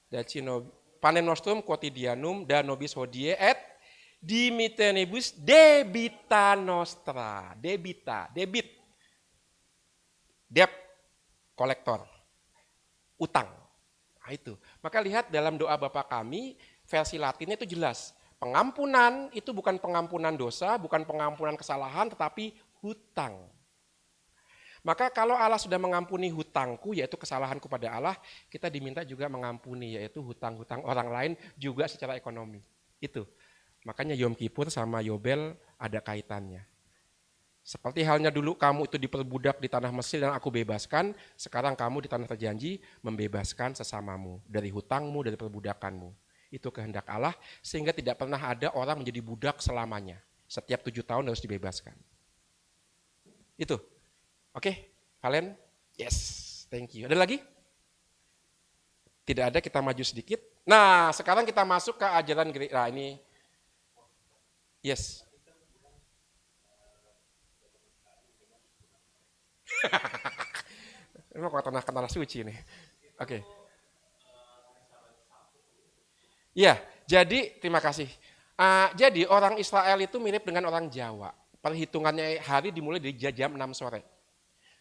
dacino panem nostrum quotidianum, da nobis hodie et dimitenibus debita nostra. Debita, debit. Debt, kolektor. Utang. Nah, itu. Maka lihat dalam doa Bapa kami, versi Latinnya itu jelas. Pengampunan itu bukan pengampunan dosa, bukan pengampunan kesalahan, tetapi hutang. Maka kalau Allah sudah mengampuni hutangku, yaitu kesalahanku pada Allah, kita diminta juga mengampuni, yaitu hutang-hutang orang lain juga secara ekonomi. Itu. Makanya Yom Kippur sama Yobel ada kaitannya. Seperti halnya dulu kamu itu diperbudak di tanah Mesir dan aku bebaskan, sekarang kamu di tanah terjanji membebaskan sesamamu dari hutangmu, dari perbudakanmu. Itu kehendak Allah sehingga tidak pernah ada orang menjadi budak selamanya. Setiap 7 tahun harus dibebaskan. Itu. Oke, kalian? Yes, thank you. Ada lagi? Tidak ada, kita maju sedikit. Nah, sekarang kita masuk ke ajaran gereja. Nah, ini. Yes. Ini mau ke tanah suci nih. Oke. Ya, jadi terima kasih. Jadi orang Israel itu mirip dengan orang Jawa. Perhitungannya hari dimulai dari jam 6 sore.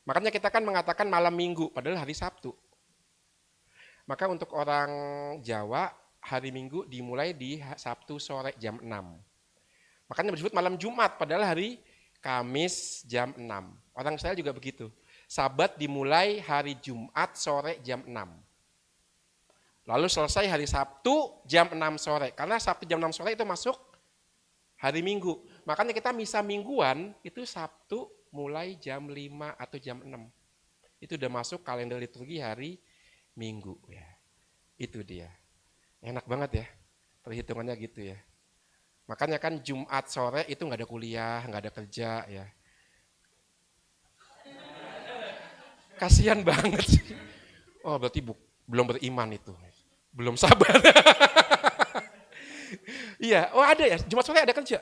Makanya kita kan mengatakan malam minggu, padahal hari Sabtu. Maka untuk orang Jawa, hari Minggu dimulai di Sabtu sore jam 6. Makanya disebut malam Jumat, padahal hari Kamis jam 6. Orang Israel juga begitu. Sabat dimulai hari Jumat sore jam 6. Lalu selesai hari Sabtu jam 6 sore. Karena Sabtu jam 6 sore itu masuk hari Minggu. Makanya kita misa mingguan itu Sabtu mulai jam 5 atau jam 6. Itu udah masuk kalender liturgi hari Minggu ya. Itu dia. Enak banget ya. Perhitungannya gitu ya. Makanya kan Jumat sore itu nggak ada kuliah, nggak ada kerja ya. Kasihan banget sih. Oh berarti belum beriman itu. Belum sabar. Iya, oh ada ya, Jumat sore ada kerja.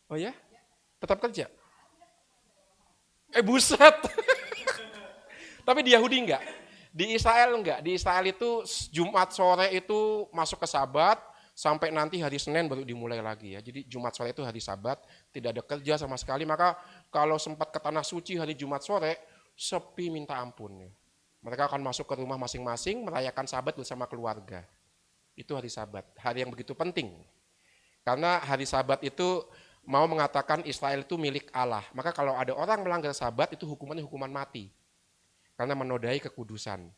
Oh ya, tetap kerja. Buset. Tapi di Yahudi enggak. Di Israel enggak. Di Israel itu Jumat sore itu masuk ke Sabat, sampai nanti hari Senin baru dimulai lagi ya. Jadi Jumat sore itu hari Sabat, tidak ada kerja sama sekali. Maka kalau sempat ke Tanah Suci hari Jumat sore, sepi minta ampun ya. Mereka akan masuk ke rumah masing-masing, merayakan Sabat bersama keluarga. Itu hari Sabat, hari yang begitu penting. Karena hari Sabat itu mau mengatakan Israel itu milik Allah. Maka kalau ada orang melanggar Sabat itu hukumannya hukuman mati. Karena menodai kekudusan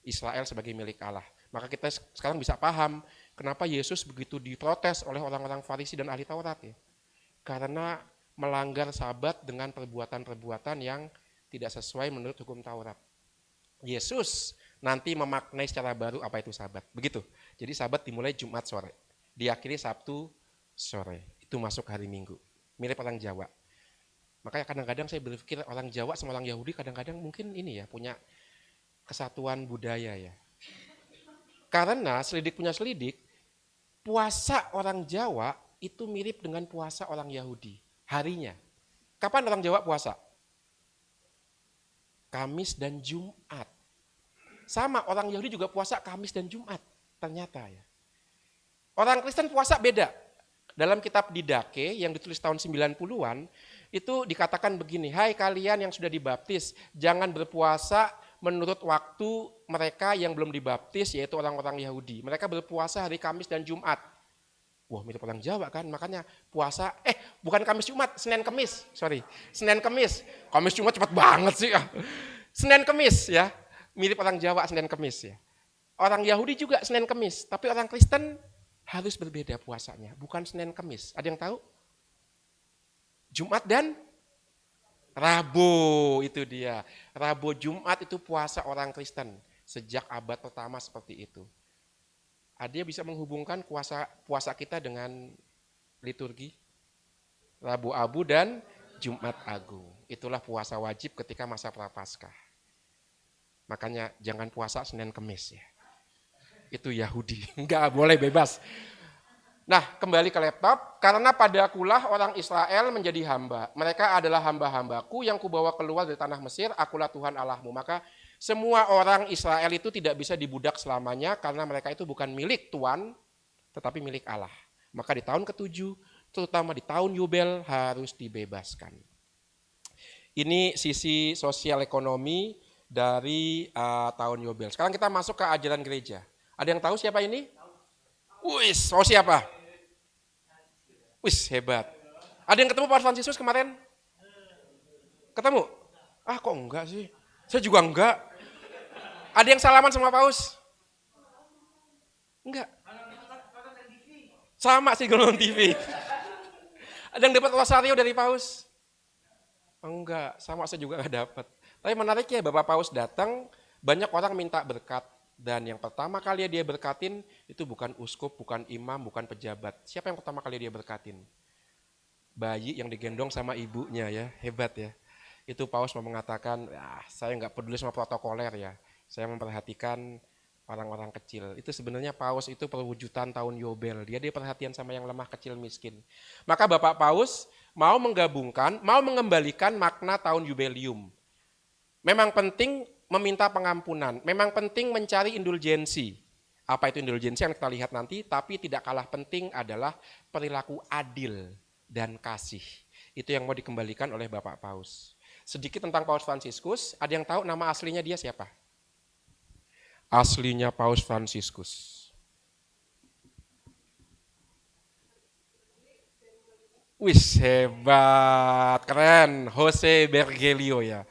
Israel sebagai milik Allah. Maka kita sekarang bisa paham kenapa Yesus begitu diprotes oleh orang-orang Farisi dan ahli Taurat ya. Karena melanggar Sabat dengan perbuatan-perbuatan yang tidak sesuai menurut hukum Taurat. Yesus nanti memaknai secara baru apa itu Sabat. Begitu. Jadi Sabat dimulai Jumat sore, diakhiri Sabtu sore. Itu masuk hari Minggu. Mirip orang Jawa. Makanya kadang-kadang saya berpikir orang Jawa sama orang Yahudi kadang-kadang mungkin ini ya punya kesatuan budaya ya. Karena selidik punya selidik, puasa orang Jawa itu mirip dengan puasa orang Yahudi. Harinya. Kapan orang Jawa puasa? Kamis dan Jumat. Sama orang Yahudi juga puasa Kamis dan Jumat. Ternyata ya. Orang Kristen puasa beda. Dalam kitab Didache yang ditulis tahun 90-an, itu dikatakan begini, hai kalian yang sudah dibaptis, jangan berpuasa menurut waktu mereka yang belum dibaptis, yaitu orang-orang Yahudi. Mereka berpuasa hari Kamis dan Jumat. Wah mirip orang Jawa kan, makanya puasa, bukan Kamis Jumat, Senin Kemis, Senin Kemis. Kamis Jumat cepat banget sih. Senin Kemis ya, mirip orang Jawa Senin Kemis ya. Orang Yahudi juga Senin Kemis, tapi orang Kristen harus berbeda puasanya, bukan Senin Kemis. Ada yang tahu? Jumat dan Rabu, itu dia. Rabu Jumat itu puasa orang Kristen, sejak abad pertama seperti itu. Ada bisa menghubungkan puasa kita dengan liturgi? Rabu Abu dan Jumat Agung. Itulah puasa wajib ketika masa Prapaskah. Makanya jangan puasa Senin Kemis ya. Itu Yahudi, enggak boleh bebas. Nah kembali ke laptop, karena padakulah orang Israel menjadi hamba. Mereka adalah hamba-hambaku yang kubawa keluar dari tanah Mesir, akulah Tuhan Allahmu. Maka semua orang Israel itu tidak bisa dibudak selamanya karena mereka itu bukan milik Tuhan, tetapi milik Allah. Maka di tahun ke-7, terutama di tahun Yubel harus dibebaskan. Ini sisi sosial ekonomi dari tahun Yubel. Sekarang kita masuk ke ajaran gereja. Ada yang tahu siapa ini? Wis, oh siapa? Wis, hebat. Ada yang ketemu Paus Fransiskus kemarin? Ketemu? Kok enggak sih? Saya juga enggak. Ada yang salaman sama Paus? Enggak. Sama sih nonton TV. Ada yang dapat rosario dari Paus? Enggak, sama saya juga enggak dapat. Tapi menariknya Bapak Paus datang, banyak orang minta berkat. Dan yang pertama kali dia berkatin, itu bukan uskup, bukan imam, bukan pejabat. Siapa yang pertama kali dia berkatin? Bayi yang digendong sama ibunya ya, hebat ya. Itu Paus mau mengatakan, saya nggak peduli sama protokoler ya. Saya memperhatikan orang-orang kecil. Itu sebenarnya Paus itu perwujudan tahun Yobel. Dia perhatian sama yang lemah, kecil, miskin. Maka Bapak Paus mau menggabungkan, mau mengembalikan makna tahun Yubelium. Memang penting meminta pengampunan, memang penting mencari indulgensi. Apa itu indulgensi yang kita lihat nanti, tapi tidak kalah penting adalah perilaku adil dan kasih. Itu yang mau dikembalikan oleh Bapak Paus. Sedikit tentang Paus Fransiskus, ada yang tahu nama aslinya dia siapa? Aslinya Paus Fransiskus. Wis, hebat, keren, Jose Bergoglio ya.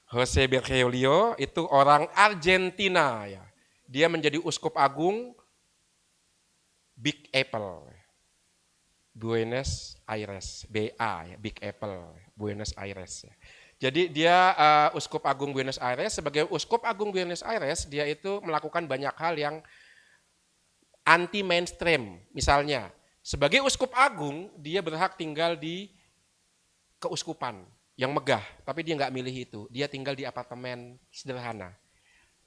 Jose Bergoglio itu orang Argentina ya. Dia menjadi uskup agung Big Apple, Buenos Aires, BA ya, Big Apple, Buenos Aires ya. Jadi dia uskup agung Buenos Aires. Sebagai uskup agung Buenos Aires, dia itu melakukan banyak hal yang anti mainstream. Misalnya, sebagai uskup agung, dia berhak tinggal di keuskupan yang megah, tapi dia nggak milih itu. Dia tinggal di apartemen sederhana.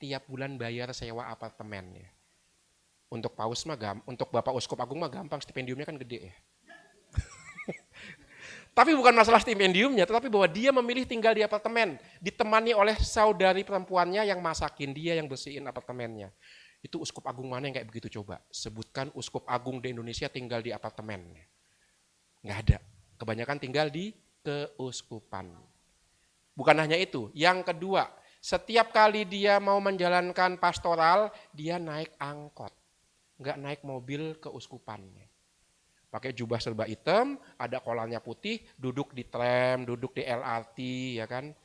Tiap bulan bayar sewa apartemen ya. Untuk paus mah untuk Bapak Uskup Agung mah gampang, stipendiumnya kan gede ya. Tapi bukan masalah stipendiumnya, tetapi bahwa dia memilih tinggal di apartemen, ditemani oleh saudari perempuannya yang masakin, dia yang bersihin apartemennya. Itu uskup agung mana yang kayak begitu coba? Sebutkan uskup agung di Indonesia tinggal di apartemen. Nggak ada. Kebanyakan tinggal di keuskupan. Bukan hanya itu, yang kedua, setiap kali dia mau menjalankan pastoral, dia naik angkot. Nggak naik mobil keuskupannya. Pakai jubah serba hitam, ada kolalnya putih, duduk di tram, duduk di LRT, ya kan,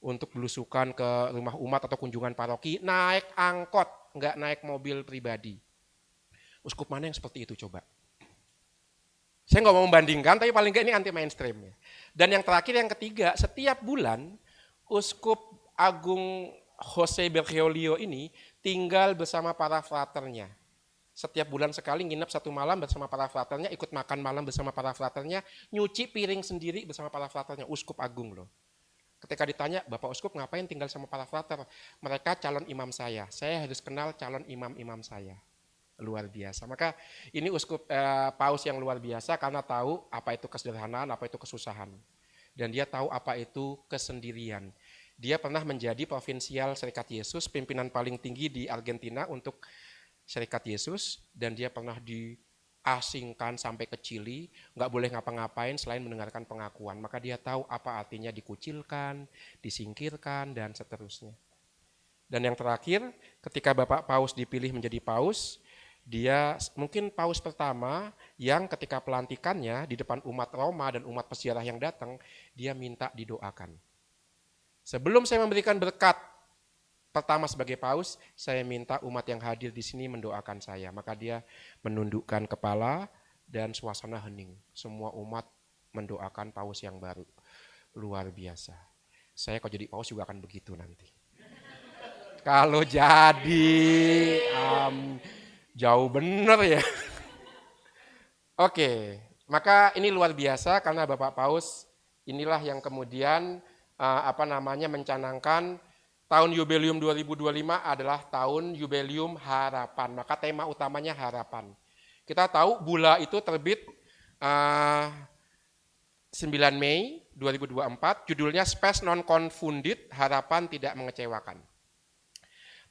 untuk belusukan ke rumah umat atau kunjungan paroki, naik angkot, nggak naik mobil pribadi. Uskup mana yang seperti itu coba? Saya nggak mau membandingkan, tapi paling nggak ini anti mainstream. Dan yang terakhir, yang ketiga, setiap bulan Uskup Agung Jose Bergoglio ini tinggal bersama para fraternya. Setiap bulan sekali nginep 1 malam bersama para fraternya, ikut makan malam bersama para fraternya, nyuci piring sendiri bersama para fraternya, uskup agung loh. Ketika ditanya, Bapak Uskup ngapain tinggal sama para frater? Mereka calon imam saya harus kenal calon imam-imam saya. Luar biasa. Maka ini uskup paus yang luar biasa karena tahu apa itu kesederhanaan, apa itu kesusahan. Dan dia tahu apa itu kesendirian. Dia pernah menjadi provinsial Serikat Yesus, pimpinan paling tinggi di Argentina untuk Serikat Yesus, dan dia pernah diasingkan sampai ke Chili, nggak boleh ngapa-ngapain selain mendengarkan pengakuan. Maka dia tahu apa artinya dikucilkan, disingkirkan, dan seterusnya. Dan yang terakhir, ketika Bapak Paus dipilih menjadi Paus, dia mungkin Paus pertama yang ketika pelantikannya di depan umat Roma dan umat peziarah yang datang, dia minta didoakan. Sebelum saya memberikan berkat pertama sebagai paus, saya minta umat yang hadir di sini mendoakan saya. Maka dia menundukkan kepala dan suasana hening. Semua umat mendoakan paus yang baru. Luar biasa. Saya kalau jadi paus juga akan begitu nanti. Kalau jadi, jauh bener ya. Oke, maka ini luar biasa karena Bapak Paus inilah yang kemudian mencanangkan tahun Jubileum 2025 adalah tahun Jubileum Harapan. Maka tema utamanya harapan. Kita tahu Bula itu terbit 9 Mei 2024, judulnya Spes Non Confundit, Harapan Tidak Mengecewakan.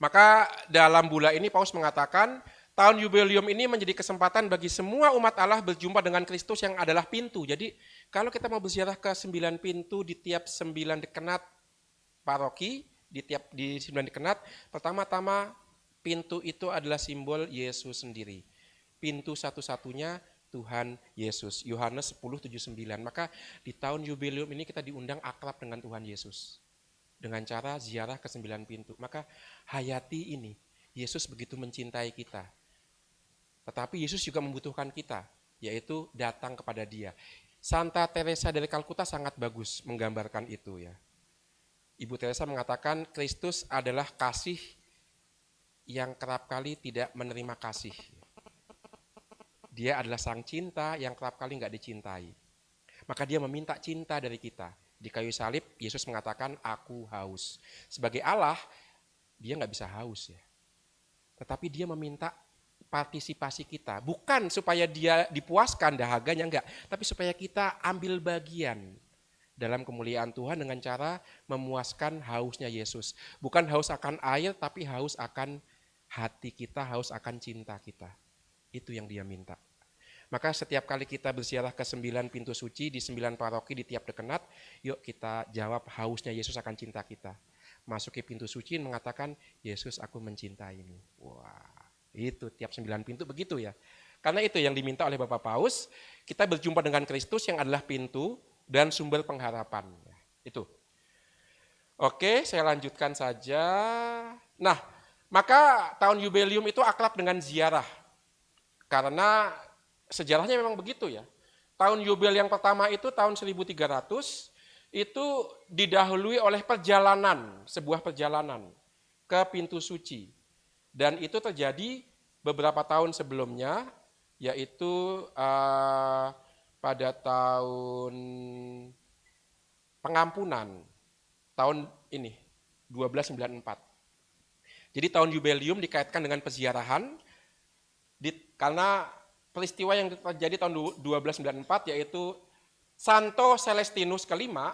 Maka dalam Bula ini Paus mengatakan, tahun Jubileum ini menjadi kesempatan bagi semua umat Allah berjumpa dengan Kristus yang adalah pintu. Jadi kalau kita mau berziarah ke 9 pintu di tiap 9 dekenat paroki, di 9 dekenat, pertama-tama pintu itu adalah simbol Yesus sendiri. Pintu satu-satunya Tuhan Yesus. Yohanes 10:79. Maka di tahun Jubileum ini kita diundang akrab dengan Tuhan Yesus. Dengan cara ziarah ke 9 pintu. Maka hayati ini, Yesus begitu mencintai kita. Tetapi Yesus juga membutuhkan kita, yaitu datang kepada Dia. Santa Teresa dari Kalkuta sangat bagus menggambarkan itu ya. Ibu Teresa mengatakan Kristus adalah kasih yang kerap kali tidak menerima kasih. Dia adalah sang cinta yang kerap kali nggak dicintai. Maka dia meminta cinta dari kita. Di kayu salib, Yesus mengatakan, aku haus. Sebagai Allah, dia nggak bisa haus ya. Tetapi dia meminta partisipasi kita. Bukan supaya dia dipuaskan dahaganya, enggak. Tapi supaya kita ambil bagian dalam kemuliaan Tuhan dengan cara memuaskan hausnya Yesus. Bukan haus akan air, tapi haus akan hati kita, haus akan cinta kita. Itu yang dia minta. Maka setiap kali kita berziarah ke 9 pintu suci, di 9 paroki, di tiap dekenat, yuk kita jawab hausnya Yesus akan cinta kita. Masuki pintu suci mengatakan, Yesus aku mencintaimu. Wah, itu tiap 9 pintu begitu ya. Karena itu yang diminta oleh Bapak Paus, kita berjumpa dengan Kristus yang adalah pintu, dan sumber pengharapan. Itu. Oke, saya lanjutkan saja. Nah, maka tahun jubileum itu akrab dengan ziarah. Karena sejarahnya memang begitu ya. Tahun Yubel yang pertama itu tahun 1300 itu didahului oleh perjalanan, sebuah perjalanan ke pintu suci. Dan itu terjadi beberapa tahun sebelumnya, yaitu pada tahun pengampunan, tahun ini 1294. Jadi tahun jubileum dikaitkan dengan peziarahan, karena peristiwa yang terjadi tahun 1294 yaitu Santo Celestinus kelima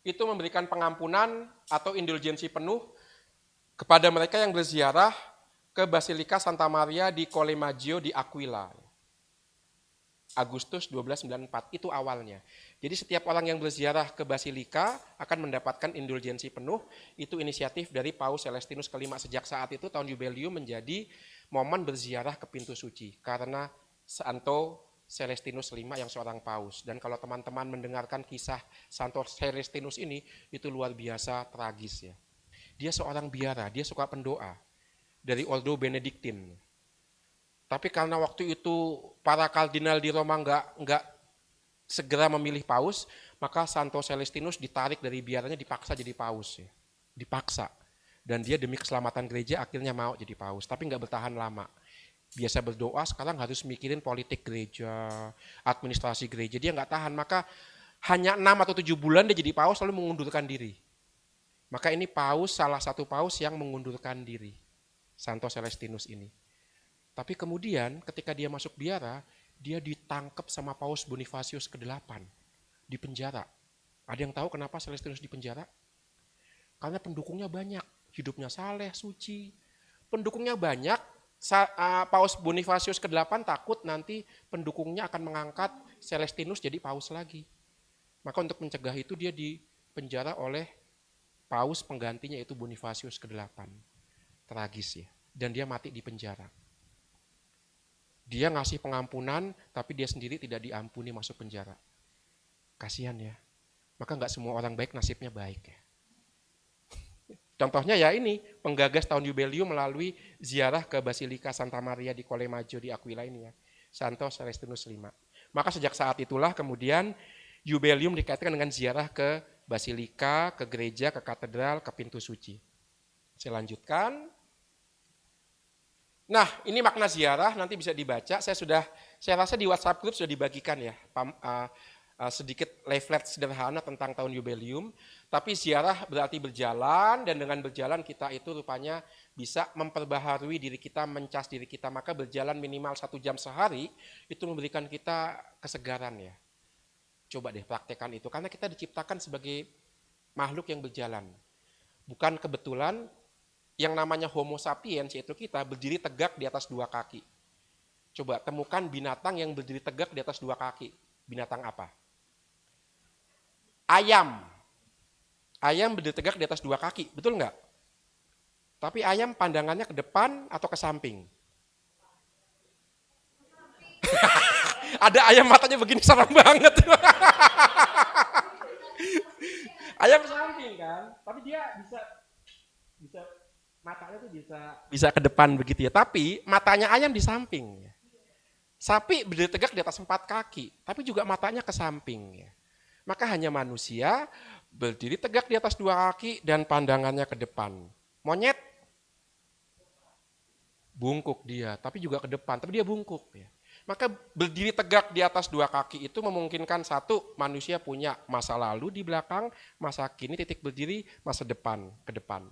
itu memberikan pengampunan atau indulgensi penuh kepada mereka yang berziarah ke Basilika Santa Maria di Collemaggiò di Aquila. Agustus 1294 itu awalnya. Jadi setiap orang yang berziarah ke Basilika akan mendapatkan indulgensi penuh. Itu inisiatif dari Paus Celestinus kelima. Sejak saat itu tahun jubileum menjadi momen berziarah ke pintu suci karena Santo Celestinus V yang seorang paus. Dan kalau teman-teman mendengarkan kisah Santo Celestinus ini, itu luar biasa tragis ya. Dia seorang biara, dia suka pendoa dari Ordo Benediktin. Tapi karena waktu itu para kardinal di Roma nggak segera memilih paus, maka Santo Celestinus ditarik dari biaranya, dipaksa jadi paus ya. Dipaksa. Dan dia demi keselamatan gereja akhirnya mau jadi paus, tapi nggak bertahan lama. Biasa berdoa, sekarang harus mikirin politik gereja, administrasi gereja, dia nggak tahan, maka hanya 6 atau 7 bulan dia jadi paus lalu mengundurkan diri. Maka ini paus, salah satu paus yang mengundurkan diri, Santo Celestinus ini. Tapi kemudian ketika dia masuk biara, dia ditangkap sama Paus Bonifasius ke-8, di penjara. Ada yang tahu kenapa Celestinus di penjara? Karena pendukungnya banyak, hidupnya saleh, suci. Pendukungnya banyak, Paus Bonifasius ke-8 takut nanti pendukungnya akan mengangkat Celestinus jadi paus lagi. Maka untuk mencegah itu dia dipenjara oleh paus penggantinya yaitu Bonifasius ke-8. Tragis ya. Dan dia mati di penjara. Dia ngasih pengampunan, tapi dia sendiri tidak diampuni masuk penjara. Kasihan ya. Maka nggak semua orang baik nasibnya baik ya. Contohnya ya ini, penggagas tahun jubileum melalui ziarah ke Basilika Santa Maria di Collemaggiò di Aquila ini ya. Santo Celestinus V. Maka sejak saat itulah kemudian jubileum dikaitkan dengan ziarah ke Basilika, ke gereja, ke katedral, ke pintu suci. Saya lanjutkan. Nah, ini makna ziarah nanti bisa dibaca. Saya rasa di WhatsApp group sudah dibagikan ya sedikit leaflet sederhana tentang tahun jubileum. Tapi ziarah berarti berjalan, dan dengan berjalan kita itu rupanya bisa memperbaharui diri kita, mencas diri kita. Maka berjalan minimal 1 jam sehari itu memberikan kita kesegaran ya. Coba deh praktekkan itu, karena kita diciptakan sebagai makhluk yang berjalan. Bukan kebetulan. Yang namanya Homo sapiens, yaitu kita berdiri tegak di atas 2 kaki. Coba temukan binatang yang berdiri tegak di atas 2 kaki. Binatang apa? Ayam. Ayam berdiri tegak di atas 2 kaki, betul nggak? Tapi ayam pandangannya ke depan atau ke samping? Ada ayam matanya begini, serem banget. Ayam ke samping kan, tapi dia bisa matanya tuh bisa ke depan begitu ya. Tapi matanya ayam di samping. Sapi berdiri tegak di atas 4 kaki, tapi juga matanya ke samping. Maka hanya manusia berdiri tegak di atas 2 kaki dan pandangannya ke depan. Monyet bungkuk dia, tapi juga ke depan, tapi dia bungkuk. Maka berdiri tegak di atas 2 kaki itu memungkinkan satu, manusia punya masa lalu di belakang, masa kini, titik berdiri, masa depan, ke depan.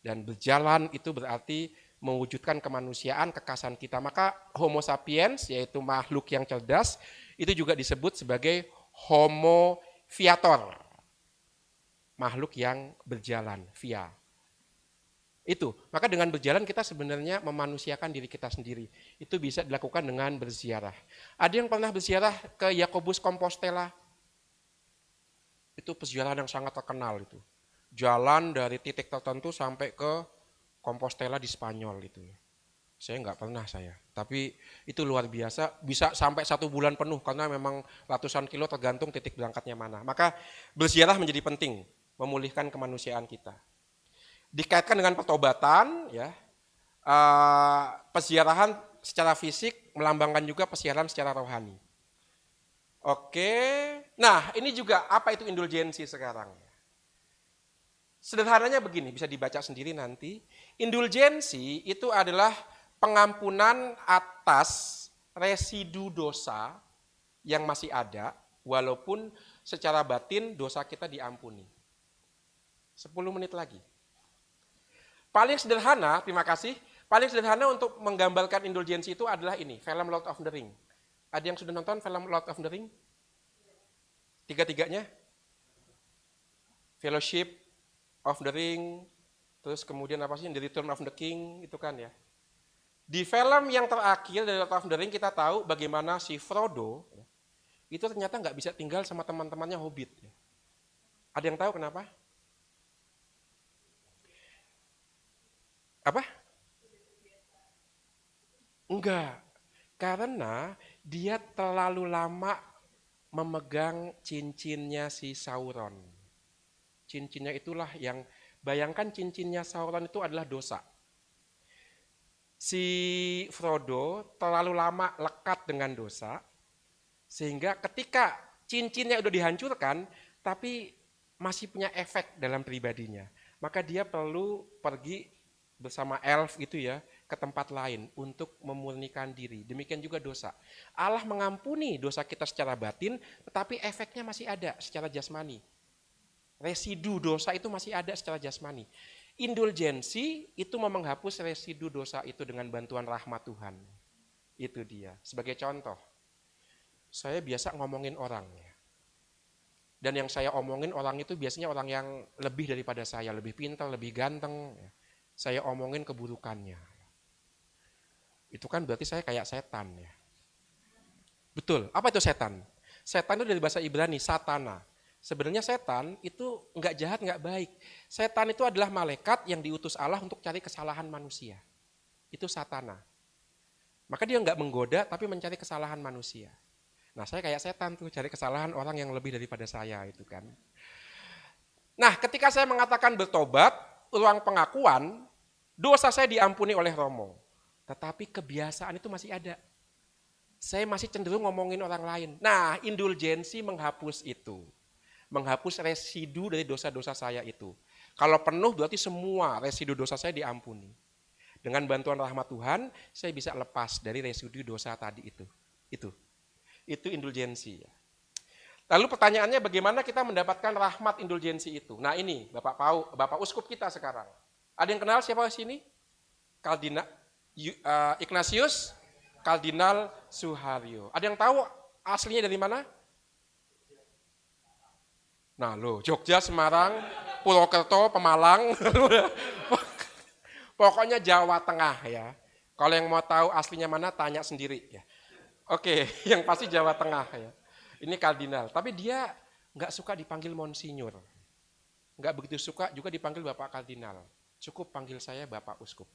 Dan berjalan itu berarti mewujudkan kemanusiaan, kekasan kita. Maka Homo sapiens, yaitu makhluk yang cerdas, itu juga disebut sebagai Homo viator. Makhluk yang berjalan, via. Itu, maka dengan berjalan kita sebenarnya memanusiakan diri kita sendiri. Itu bisa dilakukan dengan berziarah. Ada yang pernah berziarah ke Yakobus Compostela? Itu peziarahan yang sangat terkenal itu. Jalan dari titik tertentu sampai ke Compostela di Spanyol itu. Saya nggak pernah tapi itu luar biasa, bisa sampai 1 bulan penuh karena memang ratusan kilo tergantung titik berangkatnya mana. Maka berziarah menjadi penting. memulihkan kemanusiaan kita. Dikaitkan dengan pertobatan, ya, peziarahan secara fisik melambangkan juga peziarahan secara rohani. Oke, nah ini juga apa itu indulgensi sekarang? Sederhananya begini, bisa dibaca sendiri nanti. Indulgensi itu adalah pengampunan atas residu dosa yang masih ada, walaupun secara batin dosa kita diampuni. 10 menit lagi. Paling sederhana, terima kasih, paling sederhana untuk menggambarkan indulgensi itu adalah ini, film Lord of the Ring. Ada yang sudah nonton film Lord of the Ring? Tiga-tiganya? Fellowship of the Ring, terus kemudian apa sih, The Return of the King, itu kan ya. Di film yang terakhir dari Lord of the Ring kita tahu bagaimana si Frodo itu ternyata nggak bisa tinggal sama teman-temannya Hobbit. Ada yang tahu kenapa? Apa? Enggak, karena dia terlalu lama memegang cincinnya si Sauron. Cincinnya itulah yang, bayangkan cincinnya Sauron itu adalah dosa. Si Frodo terlalu lama lekat dengan dosa, sehingga ketika cincinnya udah dihancurkan, tapi masih punya efek dalam pribadinya. Maka dia perlu pergi bersama elf itu ya, ke tempat lain untuk memurnikan diri. Demikian juga dosa. Allah mengampuni dosa kita secara batin, tetapi efeknya masih ada secara jasmani. Residu dosa itu masih ada secara jasmani. Indulgensi itu menghapus residu dosa itu dengan bantuan rahmat Tuhan. Itu dia. Sebagai contoh, saya biasa ngomongin orang. Dan yang saya omongin orang itu biasanya orang yang lebih daripada saya, lebih pintar, lebih ganteng. Saya omongin keburukannya. Itu kan berarti saya kayak setan ya. Betul, apa itu setan? Setan itu dari bahasa Ibrani, satana. Sebenarnya setan itu nggak jahat, nggak baik. Setan itu adalah malaikat yang diutus Allah untuk cari kesalahan manusia. Itu satana. Maka dia nggak menggoda, tapi mencari kesalahan manusia. Nah, saya kayak setan tuh, cari kesalahan orang yang lebih daripada saya itu kan. Nah, ketika saya mengatakan bertobat, ruang pengakuan, dosa saya diampuni oleh Romo. Tetapi kebiasaan itu masih ada. Saya masih cenderung ngomongin orang lain. Nah, indulgensi menghapus itu. Menghapus residu dari dosa-dosa saya itu. Kalau penuh berarti semua residu dosa saya diampuni. Dengan bantuan rahmat Tuhan, saya bisa lepas dari residu dosa tadi itu. Itu indulgensi. Lalu pertanyaannya bagaimana kita mendapatkan rahmat indulgensi itu? Nah ini Bapak Uskup kita sekarang. Ada yang kenal siapa di sini? Ignatius Kardinal Suharyo. Ada yang tahu aslinya dari mana? Nah lo, Jogja, Semarang, Purwokerto, Pemalang, pokoknya Jawa Tengah ya. Kalau yang mau tahu aslinya mana, tanya sendiri ya. Oke, yang pasti Jawa Tengah ya. Ini kardinal, tapi dia nggak suka dipanggil Monsinyur. Nggak begitu suka juga dipanggil Bapak Kardinal. Cukup panggil saya Bapak Uskup.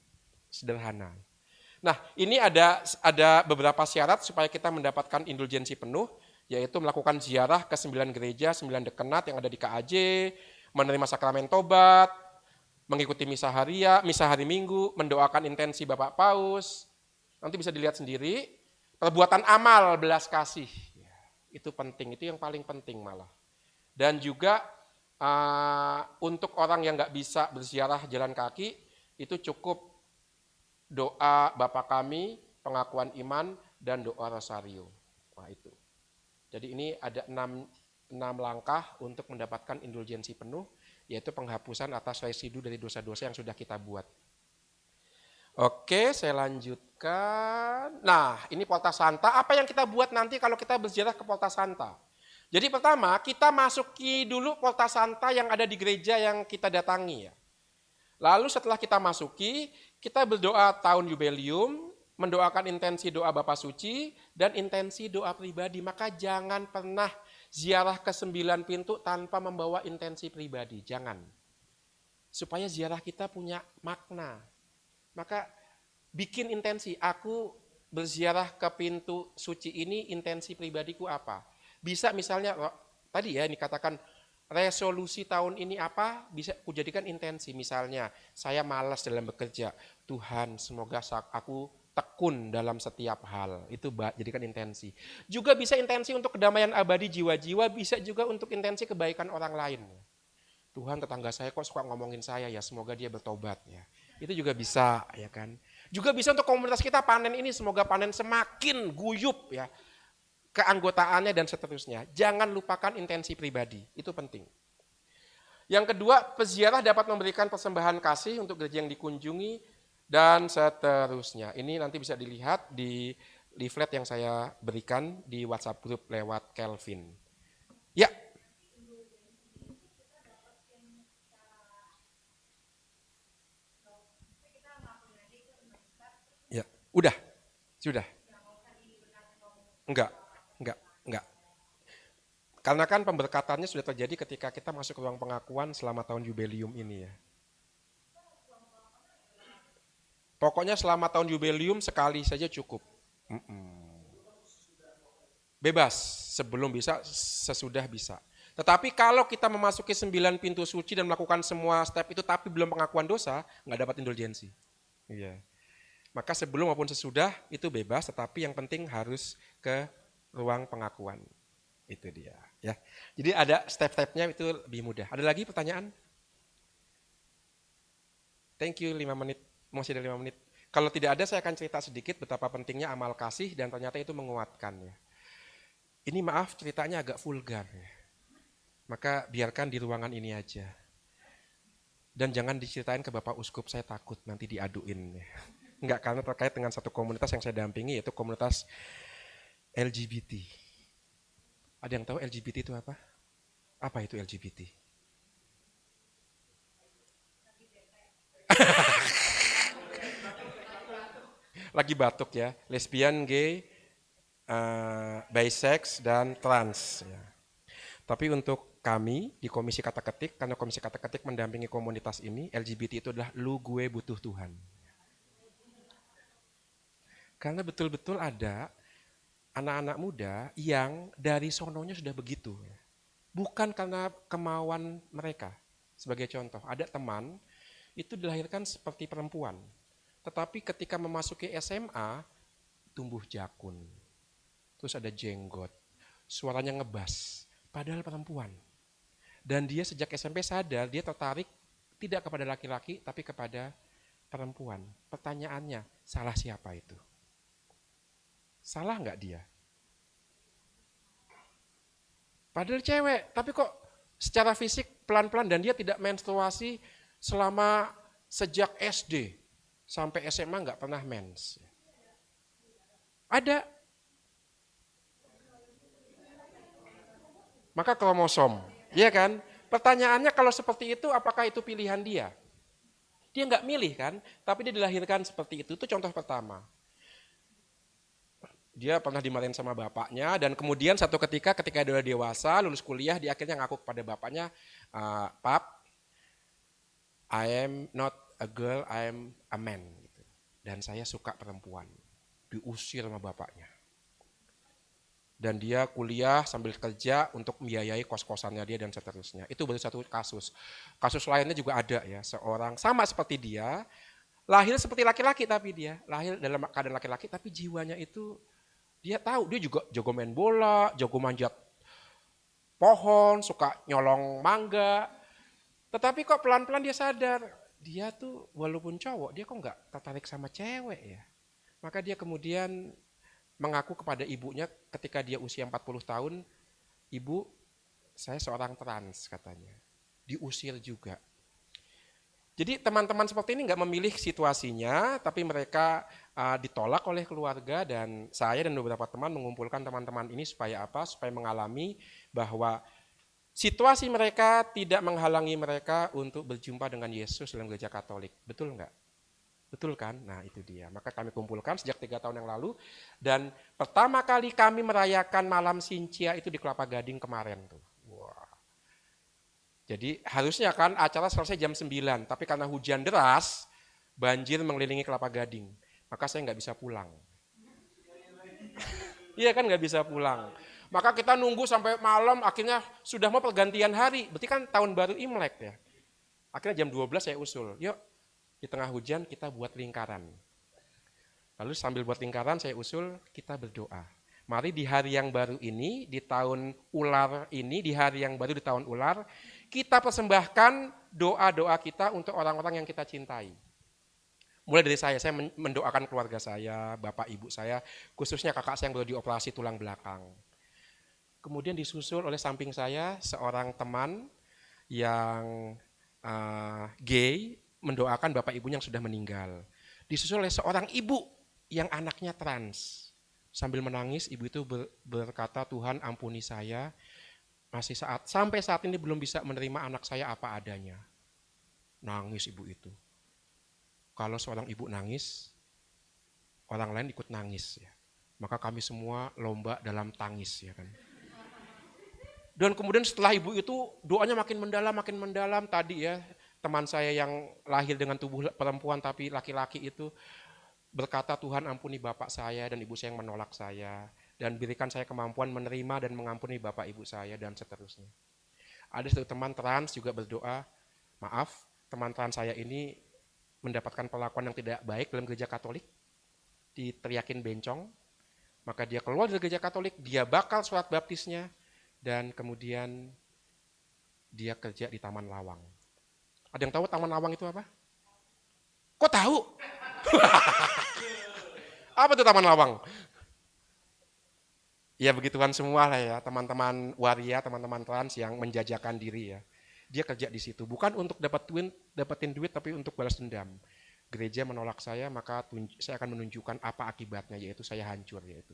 Sederhana. Nah, ini ada beberapa syarat supaya kita mendapatkan indulgensi penuh, yaitu melakukan ziarah ke 9 gereja, 9 dekenat yang ada di KAJ, menerima sakramen tobat, mengikuti misa hari Minggu, mendoakan intensi Bapak Paus. Nanti bisa dilihat sendiri. Perbuatan amal belas kasih. Itu penting, itu yang paling penting malah. Dan juga untuk orang yang nggak bisa berziarah jalan kaki, itu cukup doa Bapa Kami, pengakuan iman, dan doa rosario. Nah itu. Jadi ini ada 6 langkah untuk mendapatkan indulgensi penuh, yaitu penghapusan atas residu dari dosa-dosa yang sudah kita buat. Oke, saya lanjutkan. Nah, ini Porta Santa. Apa yang kita buat nanti kalau kita berziarah ke Porta Santa? Jadi pertama, kita masuki dulu Porta Santa yang ada di gereja yang kita datangi ya. Lalu setelah kita masuki, kita berdoa tahun jubileum, mendoakan intensi doa Bapa Suci, dan intensi doa pribadi. Maka jangan pernah ziarah ke 9 pintu tanpa membawa intensi pribadi, jangan. Supaya ziarah kita punya makna. Maka bikin intensi, aku berziarah ke pintu suci ini, intensi pribadiku apa? Bisa misalnya, tadi ya ini katakan, Resolusi tahun ini apa? Bisa kujadikan intensi. Misalnya, saya malas dalam bekerja. Tuhan, semoga aku tekun dalam setiap hal. Itu jadikan intensi. Juga bisa intensi untuk kedamaian abadi jiwa-jiwa, bisa juga untuk intensi kebaikan orang lain. Tuhan, tetangga saya kok suka ngomongin saya ya, semoga dia bertobat ya. Itu juga bisa, ya kan. Juga bisa untuk komunitas kita panen ini, semoga panen semakin guyup ya, keanggotaannya dan seterusnya. Jangan lupakan intensi pribadi, itu penting. Yang kedua, peziarah dapat memberikan persembahan kasih untuk gereja yang dikunjungi dan seterusnya. Ini nanti bisa dilihat di leaflet yang saya berikan di WhatsApp group lewat Kelvin. Ya. Ya, udah. Sudah. Enggak. Enggak. Enggak. Karena kan pemberkatannya sudah terjadi ketika kita masuk ke ruang pengakuan selama tahun jubileum ini ya. Pokoknya selama tahun jubileum sekali saja cukup. Bebas, sebelum bisa, sesudah bisa. Tetapi kalau kita memasuki 9 pintu suci dan melakukan semua step itu tapi belum pengakuan dosa, nggak dapat indulgensi. Iya. Maka sebelum maupun sesudah itu bebas, tetapi yang penting harus ke ruang pengakuan. Itu dia. Ya. Jadi ada step-stepnya itu lebih mudah. Ada lagi pertanyaan? Thank you, 5 menit. Masih ada 5 menit. Kalau tidak ada, saya akan cerita sedikit betapa pentingnya amal kasih dan ternyata itu menguatkan. Ya. Ini maaf ceritanya agak vulgar. Ya. Maka biarkan di ruangan ini aja. Dan jangan diceritain ke Bapak Uskup, saya takut nanti diaduin. Ya. Enggak, karena terkait dengan satu komunitas yang saya dampingi, yaitu komunitas LGBT. Ada yang tahu LGBT itu apa? Apa itu LGBT? Lagi batuk ya, lesbian, gay, bisex, dan trans. Ya. Tapi untuk kami di Komisi Kata Ketik, karena Komisi Kata Ketik mendampingi komunitas ini, LGBT itu adalah lu gue butuh Tuhan. Karena betul-betul ada anak-anak muda yang dari sononya sudah begitu. Bukan karena kemauan mereka. Sebagai contoh, ada teman itu dilahirkan seperti perempuan. Tetapi ketika memasuki SMA, tumbuh jakun. Terus ada jenggot. Suaranya ngebas. Padahal perempuan. Dan dia sejak SMP sadar, dia tertarik tidak kepada laki-laki, tapi kepada perempuan. Pertanyaannya, salah siapa itu? Salah nggak dia? Padahal cewek, tapi kok secara fisik pelan-pelan dan dia tidak menstruasi selama sejak SD sampai SMA nggak pernah mens. Ada. Maka kromosom, iya kan? Pertanyaannya kalau seperti itu, apakah itu pilihan dia? Dia nggak milih kan, tapi dia dilahirkan seperti itu contoh pertama. Dia pernah dimarahin sama bapaknya dan kemudian satu ketika dia udah dewasa, lulus kuliah, dia akhirnya ngaku kepada bapaknya, Pap, I am not a girl, I am a man. Dan saya suka perempuan. Diusir sama bapaknya. Dan dia kuliah sambil kerja untuk membiayai kos-kosannya dia dan seterusnya. Itu baru satu kasus. Kasus lainnya juga ada ya, seorang sama seperti dia, lahir seperti laki-laki tapi dia lahir dalam keadaan laki-laki tapi jiwanya itu dia tahu, dia juga jago main bola, jago manjat pohon, suka nyolong mangga. Tetapi kok pelan-pelan dia sadar, dia tuh walaupun cowok, dia kok nggak tertarik sama cewek ya. Maka dia kemudian mengaku kepada ibunya ketika dia usia 40 tahun, ibu, saya seorang trans katanya. Diusir juga. Jadi teman-teman seperti ini nggak memilih situasinya, tapi mereka ditolak oleh keluarga dan saya dan beberapa teman mengumpulkan teman-teman ini supaya apa? Supaya mengalami bahwa situasi mereka tidak menghalangi mereka untuk berjumpa dengan Yesus dalam gereja Katolik. Betul nggak? Betul kan? Nah itu dia. Maka kami kumpulkan sejak 3 tahun yang lalu. Dan pertama kali kami merayakan malam Sincia itu di Kelapa Gading kemarin tuh. Wah. Jadi harusnya kan acara selesai jam 9. Tapi karena hujan deras, banjir mengelilingi Kelapa Gading. Maka saya nggak bisa pulang. Iya kan nggak bisa pulang. Maka kita nunggu sampai malam, akhirnya sudah mau pergantian hari. Berarti kan tahun baru Imlek ya. Akhirnya jam 12 saya usul, yuk di tengah hujan kita buat lingkaran. Lalu sambil buat lingkaran saya usul kita berdoa. Mari di hari yang baru ini, di tahun ular ini, di hari yang baru di tahun ular, kita persembahkan doa-doa kita untuk orang-orang yang kita cintai. Mulai dari saya mendoakan keluarga saya, bapak ibu saya, khususnya kakak saya yang baru dioperasi tulang belakang. Kemudian disusul oleh samping saya seorang teman yang gay, mendoakan bapak ibunya yang sudah meninggal. Disusul oleh seorang ibu yang anaknya trans. Sambil menangis, ibu itu berkata, Tuhan ampuni saya, sampai saat ini belum bisa menerima anak saya apa adanya. Nangis ibu itu. Kalau seorang ibu nangis, orang lain ikut nangis ya. Maka kami semua lomba dalam tangis ya kan. Dan kemudian setelah ibu itu doanya makin mendalam tadi ya. Teman saya yang lahir dengan tubuh perempuan tapi laki-laki itu berkata, Tuhan ampuni bapak saya dan ibu saya yang menolak saya. Dan berikan saya kemampuan menerima dan mengampuni bapak ibu saya dan seterusnya. Ada satu teman trans juga berdoa, maaf teman trans saya ini mendapatkan perlakuan yang tidak baik dalam gereja Katolik. Diteriakin bencong. Maka dia keluar dari gereja Katolik, dia bakal surat baptisnya. Dan kemudian dia kerja di Taman Lawang. Ada yang tahu Taman Lawang itu apa? Kok tahu? Apa tuh Taman Lawang? Ya begituan semua lah ya, teman-teman waria, teman-teman trans yang menjajakan diri ya. Dia kerja di situ, bukan untuk dapetin duit, tapi untuk balas dendam. Gereja menolak saya, maka saya akan menunjukkan apa akibatnya, yaitu saya hancur yaitu.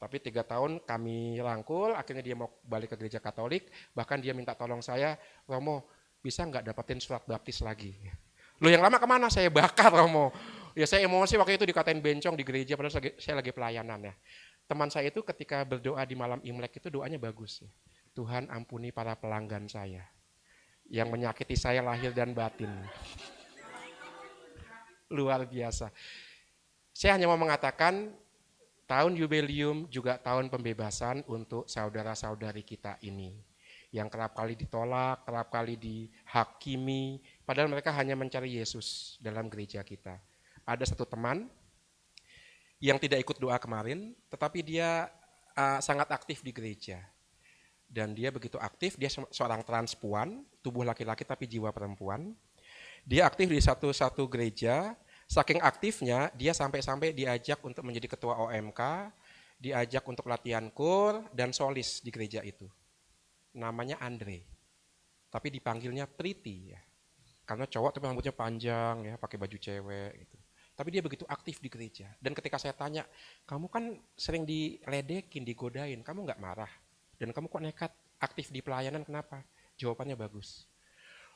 Tapi 3 tahun kami rangkul, akhirnya dia mau balik ke gereja Katolik, bahkan dia minta tolong saya, Romo, bisa nggak dapetin surat baptis lagi? Lo yang lama kemana? Saya bakar Romo. Ya saya emosi waktu itu dikatain bencong di gereja, padahal saya lagi pelayanan ya. Teman saya itu ketika berdoa di malam Imlek itu doanya bagus ya. Tuhan ampuni para pelanggan saya, yang menyakiti saya lahir dan batin. Luar biasa. Saya hanya mau mengatakan, tahun jubileum juga tahun pembebasan untuk saudara-saudari kita ini. Yang kerap kali ditolak, kerap kali dihakimi, padahal mereka hanya mencari Yesus dalam gereja kita. Ada satu teman yang tidak ikut doa kemarin, tetapi dia sangat aktif di gereja. Dan dia begitu aktif, dia seorang transpuan, tubuh laki-laki tapi jiwa perempuan. Dia aktif di satu gereja. Saking aktifnya, dia sampai-sampai diajak untuk menjadi ketua OMK, diajak untuk latihan kur dan solis di gereja itu. Namanya Andre, tapi dipanggilnya Priti ya, karena cowok tapi rambutnya panjang ya, pakai baju cewek gitu. Tapi dia begitu aktif di gereja. Dan ketika saya tanya, kamu kan sering diledekin, digodain, kamu nggak marah? Dan kamu kok nekat aktif di pelayanan, kenapa? Jawabannya bagus.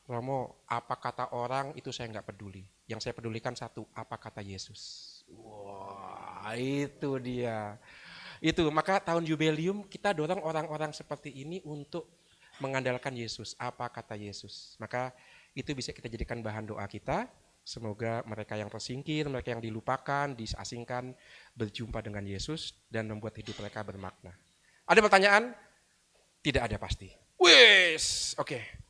Romo, apa kata orang itu saya nggak peduli. Yang saya pedulikan satu, apa kata Yesus. Wah, itu dia. Itu, maka tahun jubileum kita dorong orang-orang seperti ini untuk mengandalkan Yesus. Apa kata Yesus. Maka itu bisa kita jadikan bahan doa kita. Semoga mereka yang tersingkir, mereka yang dilupakan, disasingkan, berjumpa dengan Yesus dan membuat hidup mereka bermakna. Ada pertanyaan? Tidak ada pasti. Wis, oke.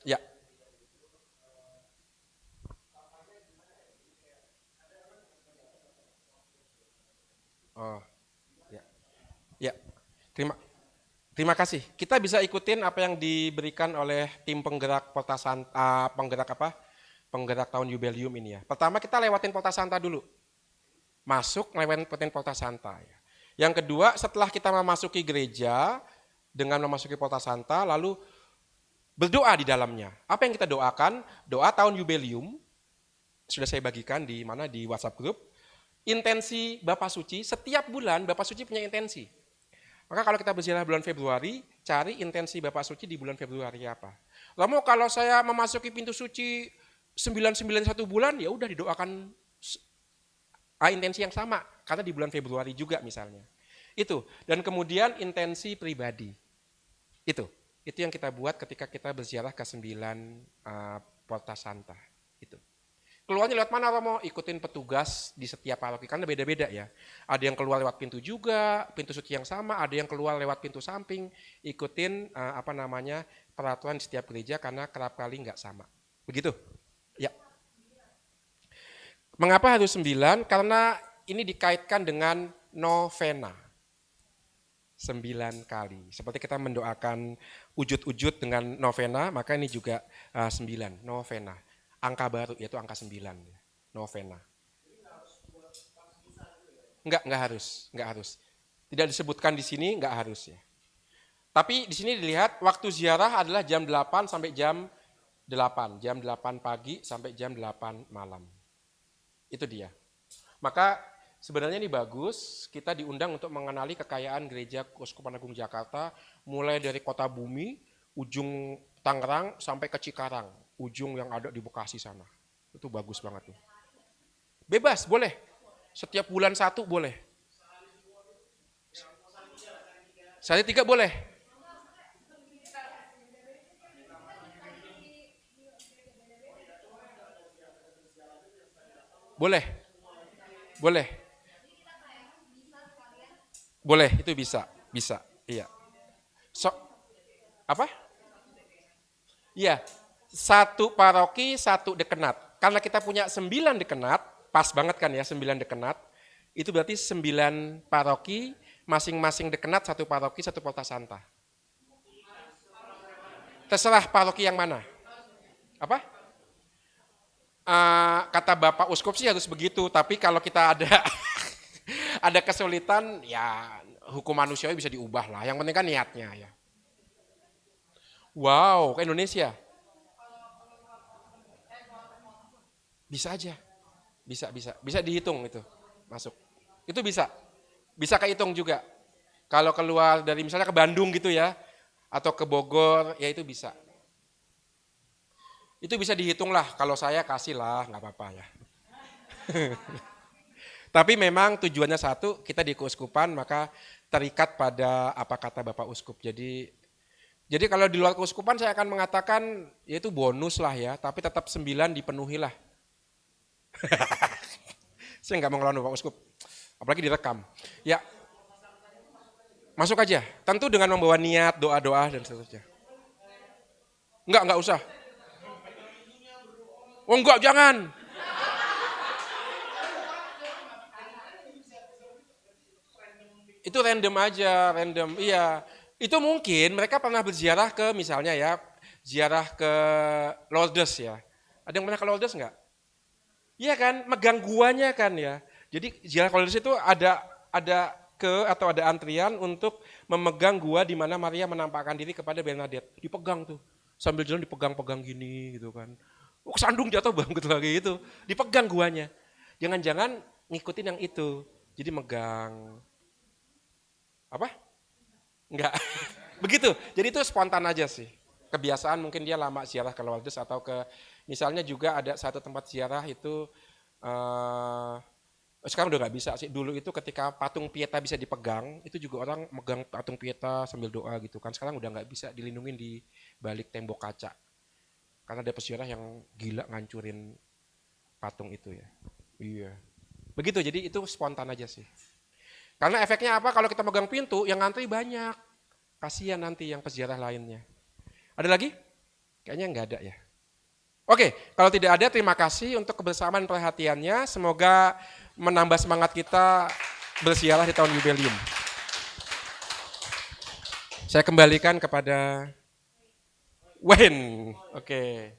Ya. Oh, ya. Ya. Terima kasih. Kita bisa ikutin apa yang diberikan oleh tim penggerak Porta Santa, Penggerak tahun jubileum ini ya. Pertama kita lewatin Porta Santa dulu. Masuk lewatin Porta Santa ya. Yang kedua, setelah kita memasuki gereja dengan memasuki Porta Santa, lalu berdoa di dalamnya. Apa yang kita doakan? Doa tahun jubileum. Sudah saya bagikan di WhatsApp grup. Intensi Bapak Suci, setiap bulan Bapak Suci punya intensi. Maka kalau kita berziarah bulan Februari, cari intensi Bapak Suci di bulan Februari apa. Lalu kalau saya memasuki pintu suci 991 bulan, ya udah didoakan intensi yang sama, karena di bulan Februari juga misalnya. Itu, dan kemudian intensi pribadi. Itu yang kita buat ketika kita berziarah ke 9 Porta Santa. Itu. Keluarnya lewat mana Romo? Ikutin petugas di setiap paroki, karena beda-beda ya. Ada yang keluar lewat pintu juga, pintu suci yang sama, ada yang keluar lewat pintu samping. Ikutin peraturan di setiap gereja karena kerap kali nggak sama. Begitu? Ya. Mengapa harus 9? Karena ini dikaitkan dengan novena. 9 kali. Seperti kita mendoakan ujud-ujud dengan novena, maka ini juga 9, novena. Angka baru, yaitu angka 9, novena. Enggak harus. Tidak disebutkan di sini, enggak harus ya. Tapi di sini dilihat waktu ziarah adalah jam 8 sampai jam 8. Jam 8 pagi sampai jam 8 malam. Itu dia. Maka sebenarnya ini bagus, kita diundang untuk mengenali kekayaan Gereja Keuskupan Agung Jakarta, mulai dari Kota Bumi, ujung Tangerang sampai ke Cikarang, ujung yang ada di Bekasi sana. Itu bagus banget tuh. Bebas, boleh. Setiap bulan 1 boleh. Sehari 3 boleh. Boleh. Boleh, itu bisa. Iya. Apa? Iya, 1 paroki, 1 dekenat. Karena kita punya 9 dekenat, pas banget kan ya 9 dekenat, itu berarti 9 paroki, masing-masing dekenat 1 paroki, 1 Porta Santa. Terserah paroki yang mana. Apa? Kata Bapak Uskup sih harus begitu, tapi kalau kita ada ada kesulitan, ya hukum manusiawi bisa diubah lah. Yang penting kan niatnya ya. Wow, ke Indonesia. Bisa aja. Bisa dihitung itu. Masuk. Itu bisa. Bisa kehitung juga. Kalau keluar dari misalnya ke Bandung gitu ya, atau ke Bogor, ya itu bisa. Itu bisa dihitung lah, kalau saya kasih lah, nggak apa-apa ya. Tapi memang tujuannya satu, kita di keuskupan maka terikat pada apa kata Bapak Uskup. Jadi kalau di luar keuskupan saya akan mengatakan, ya itu bonus lah ya, tapi tetap 9 dipenuhi lah. Saya nggak mau ngelawan Bapak Uskup, apalagi direkam. Ya, masuk aja, tentu dengan membawa niat, doa-doa dan seterusnya. Enggak usah. Oh enggak, jangan. Itu random aja, iya. Itu mungkin mereka pernah berziarah ke misalnya ya, ziarah ke Lourdes ya. Ada yang pernah ke Lourdes enggak? Iya kan, megang guanya kan ya. Jadi ziarah ke Lourdes itu ada atau ada antrian untuk memegang gua di mana Maria menampakkan diri kepada Bernadette. Dipegang tuh, sambil jalan dipegang-pegang gini gitu kan. Sandung jatuh banget lagi itu, dipegang guanya. Jangan-jangan ngikutin yang itu, jadi megang. Apa? Enggak. Begitu. Jadi itu spontan aja sih. Kebiasaan mungkin dia lama ziarah ke Lourdes atau ke misalnya juga ada satu tempat ziarah itu sekarang udah nggak bisa sih. Dulu itu ketika patung Pieta bisa dipegang, itu juga orang megang patung Pieta sambil doa gitu kan. Sekarang udah nggak bisa dilindungin di balik tembok kaca. Karena ada peziarah yang gila ngancurin patung itu ya. Iya. Begitu, jadi itu spontan aja sih. Karena efeknya apa? Kalau kita megang pintu, yang ngantri banyak. Kasihan nanti yang peziarah lainnya. Ada lagi? Kayaknya nggak ada ya. Oke, kalau tidak ada, terima kasih untuk kebersamaan perhatiannya. Semoga menambah semangat kita berziarah di tahun jubileum. Saya kembalikan kepada Wayne. Oke.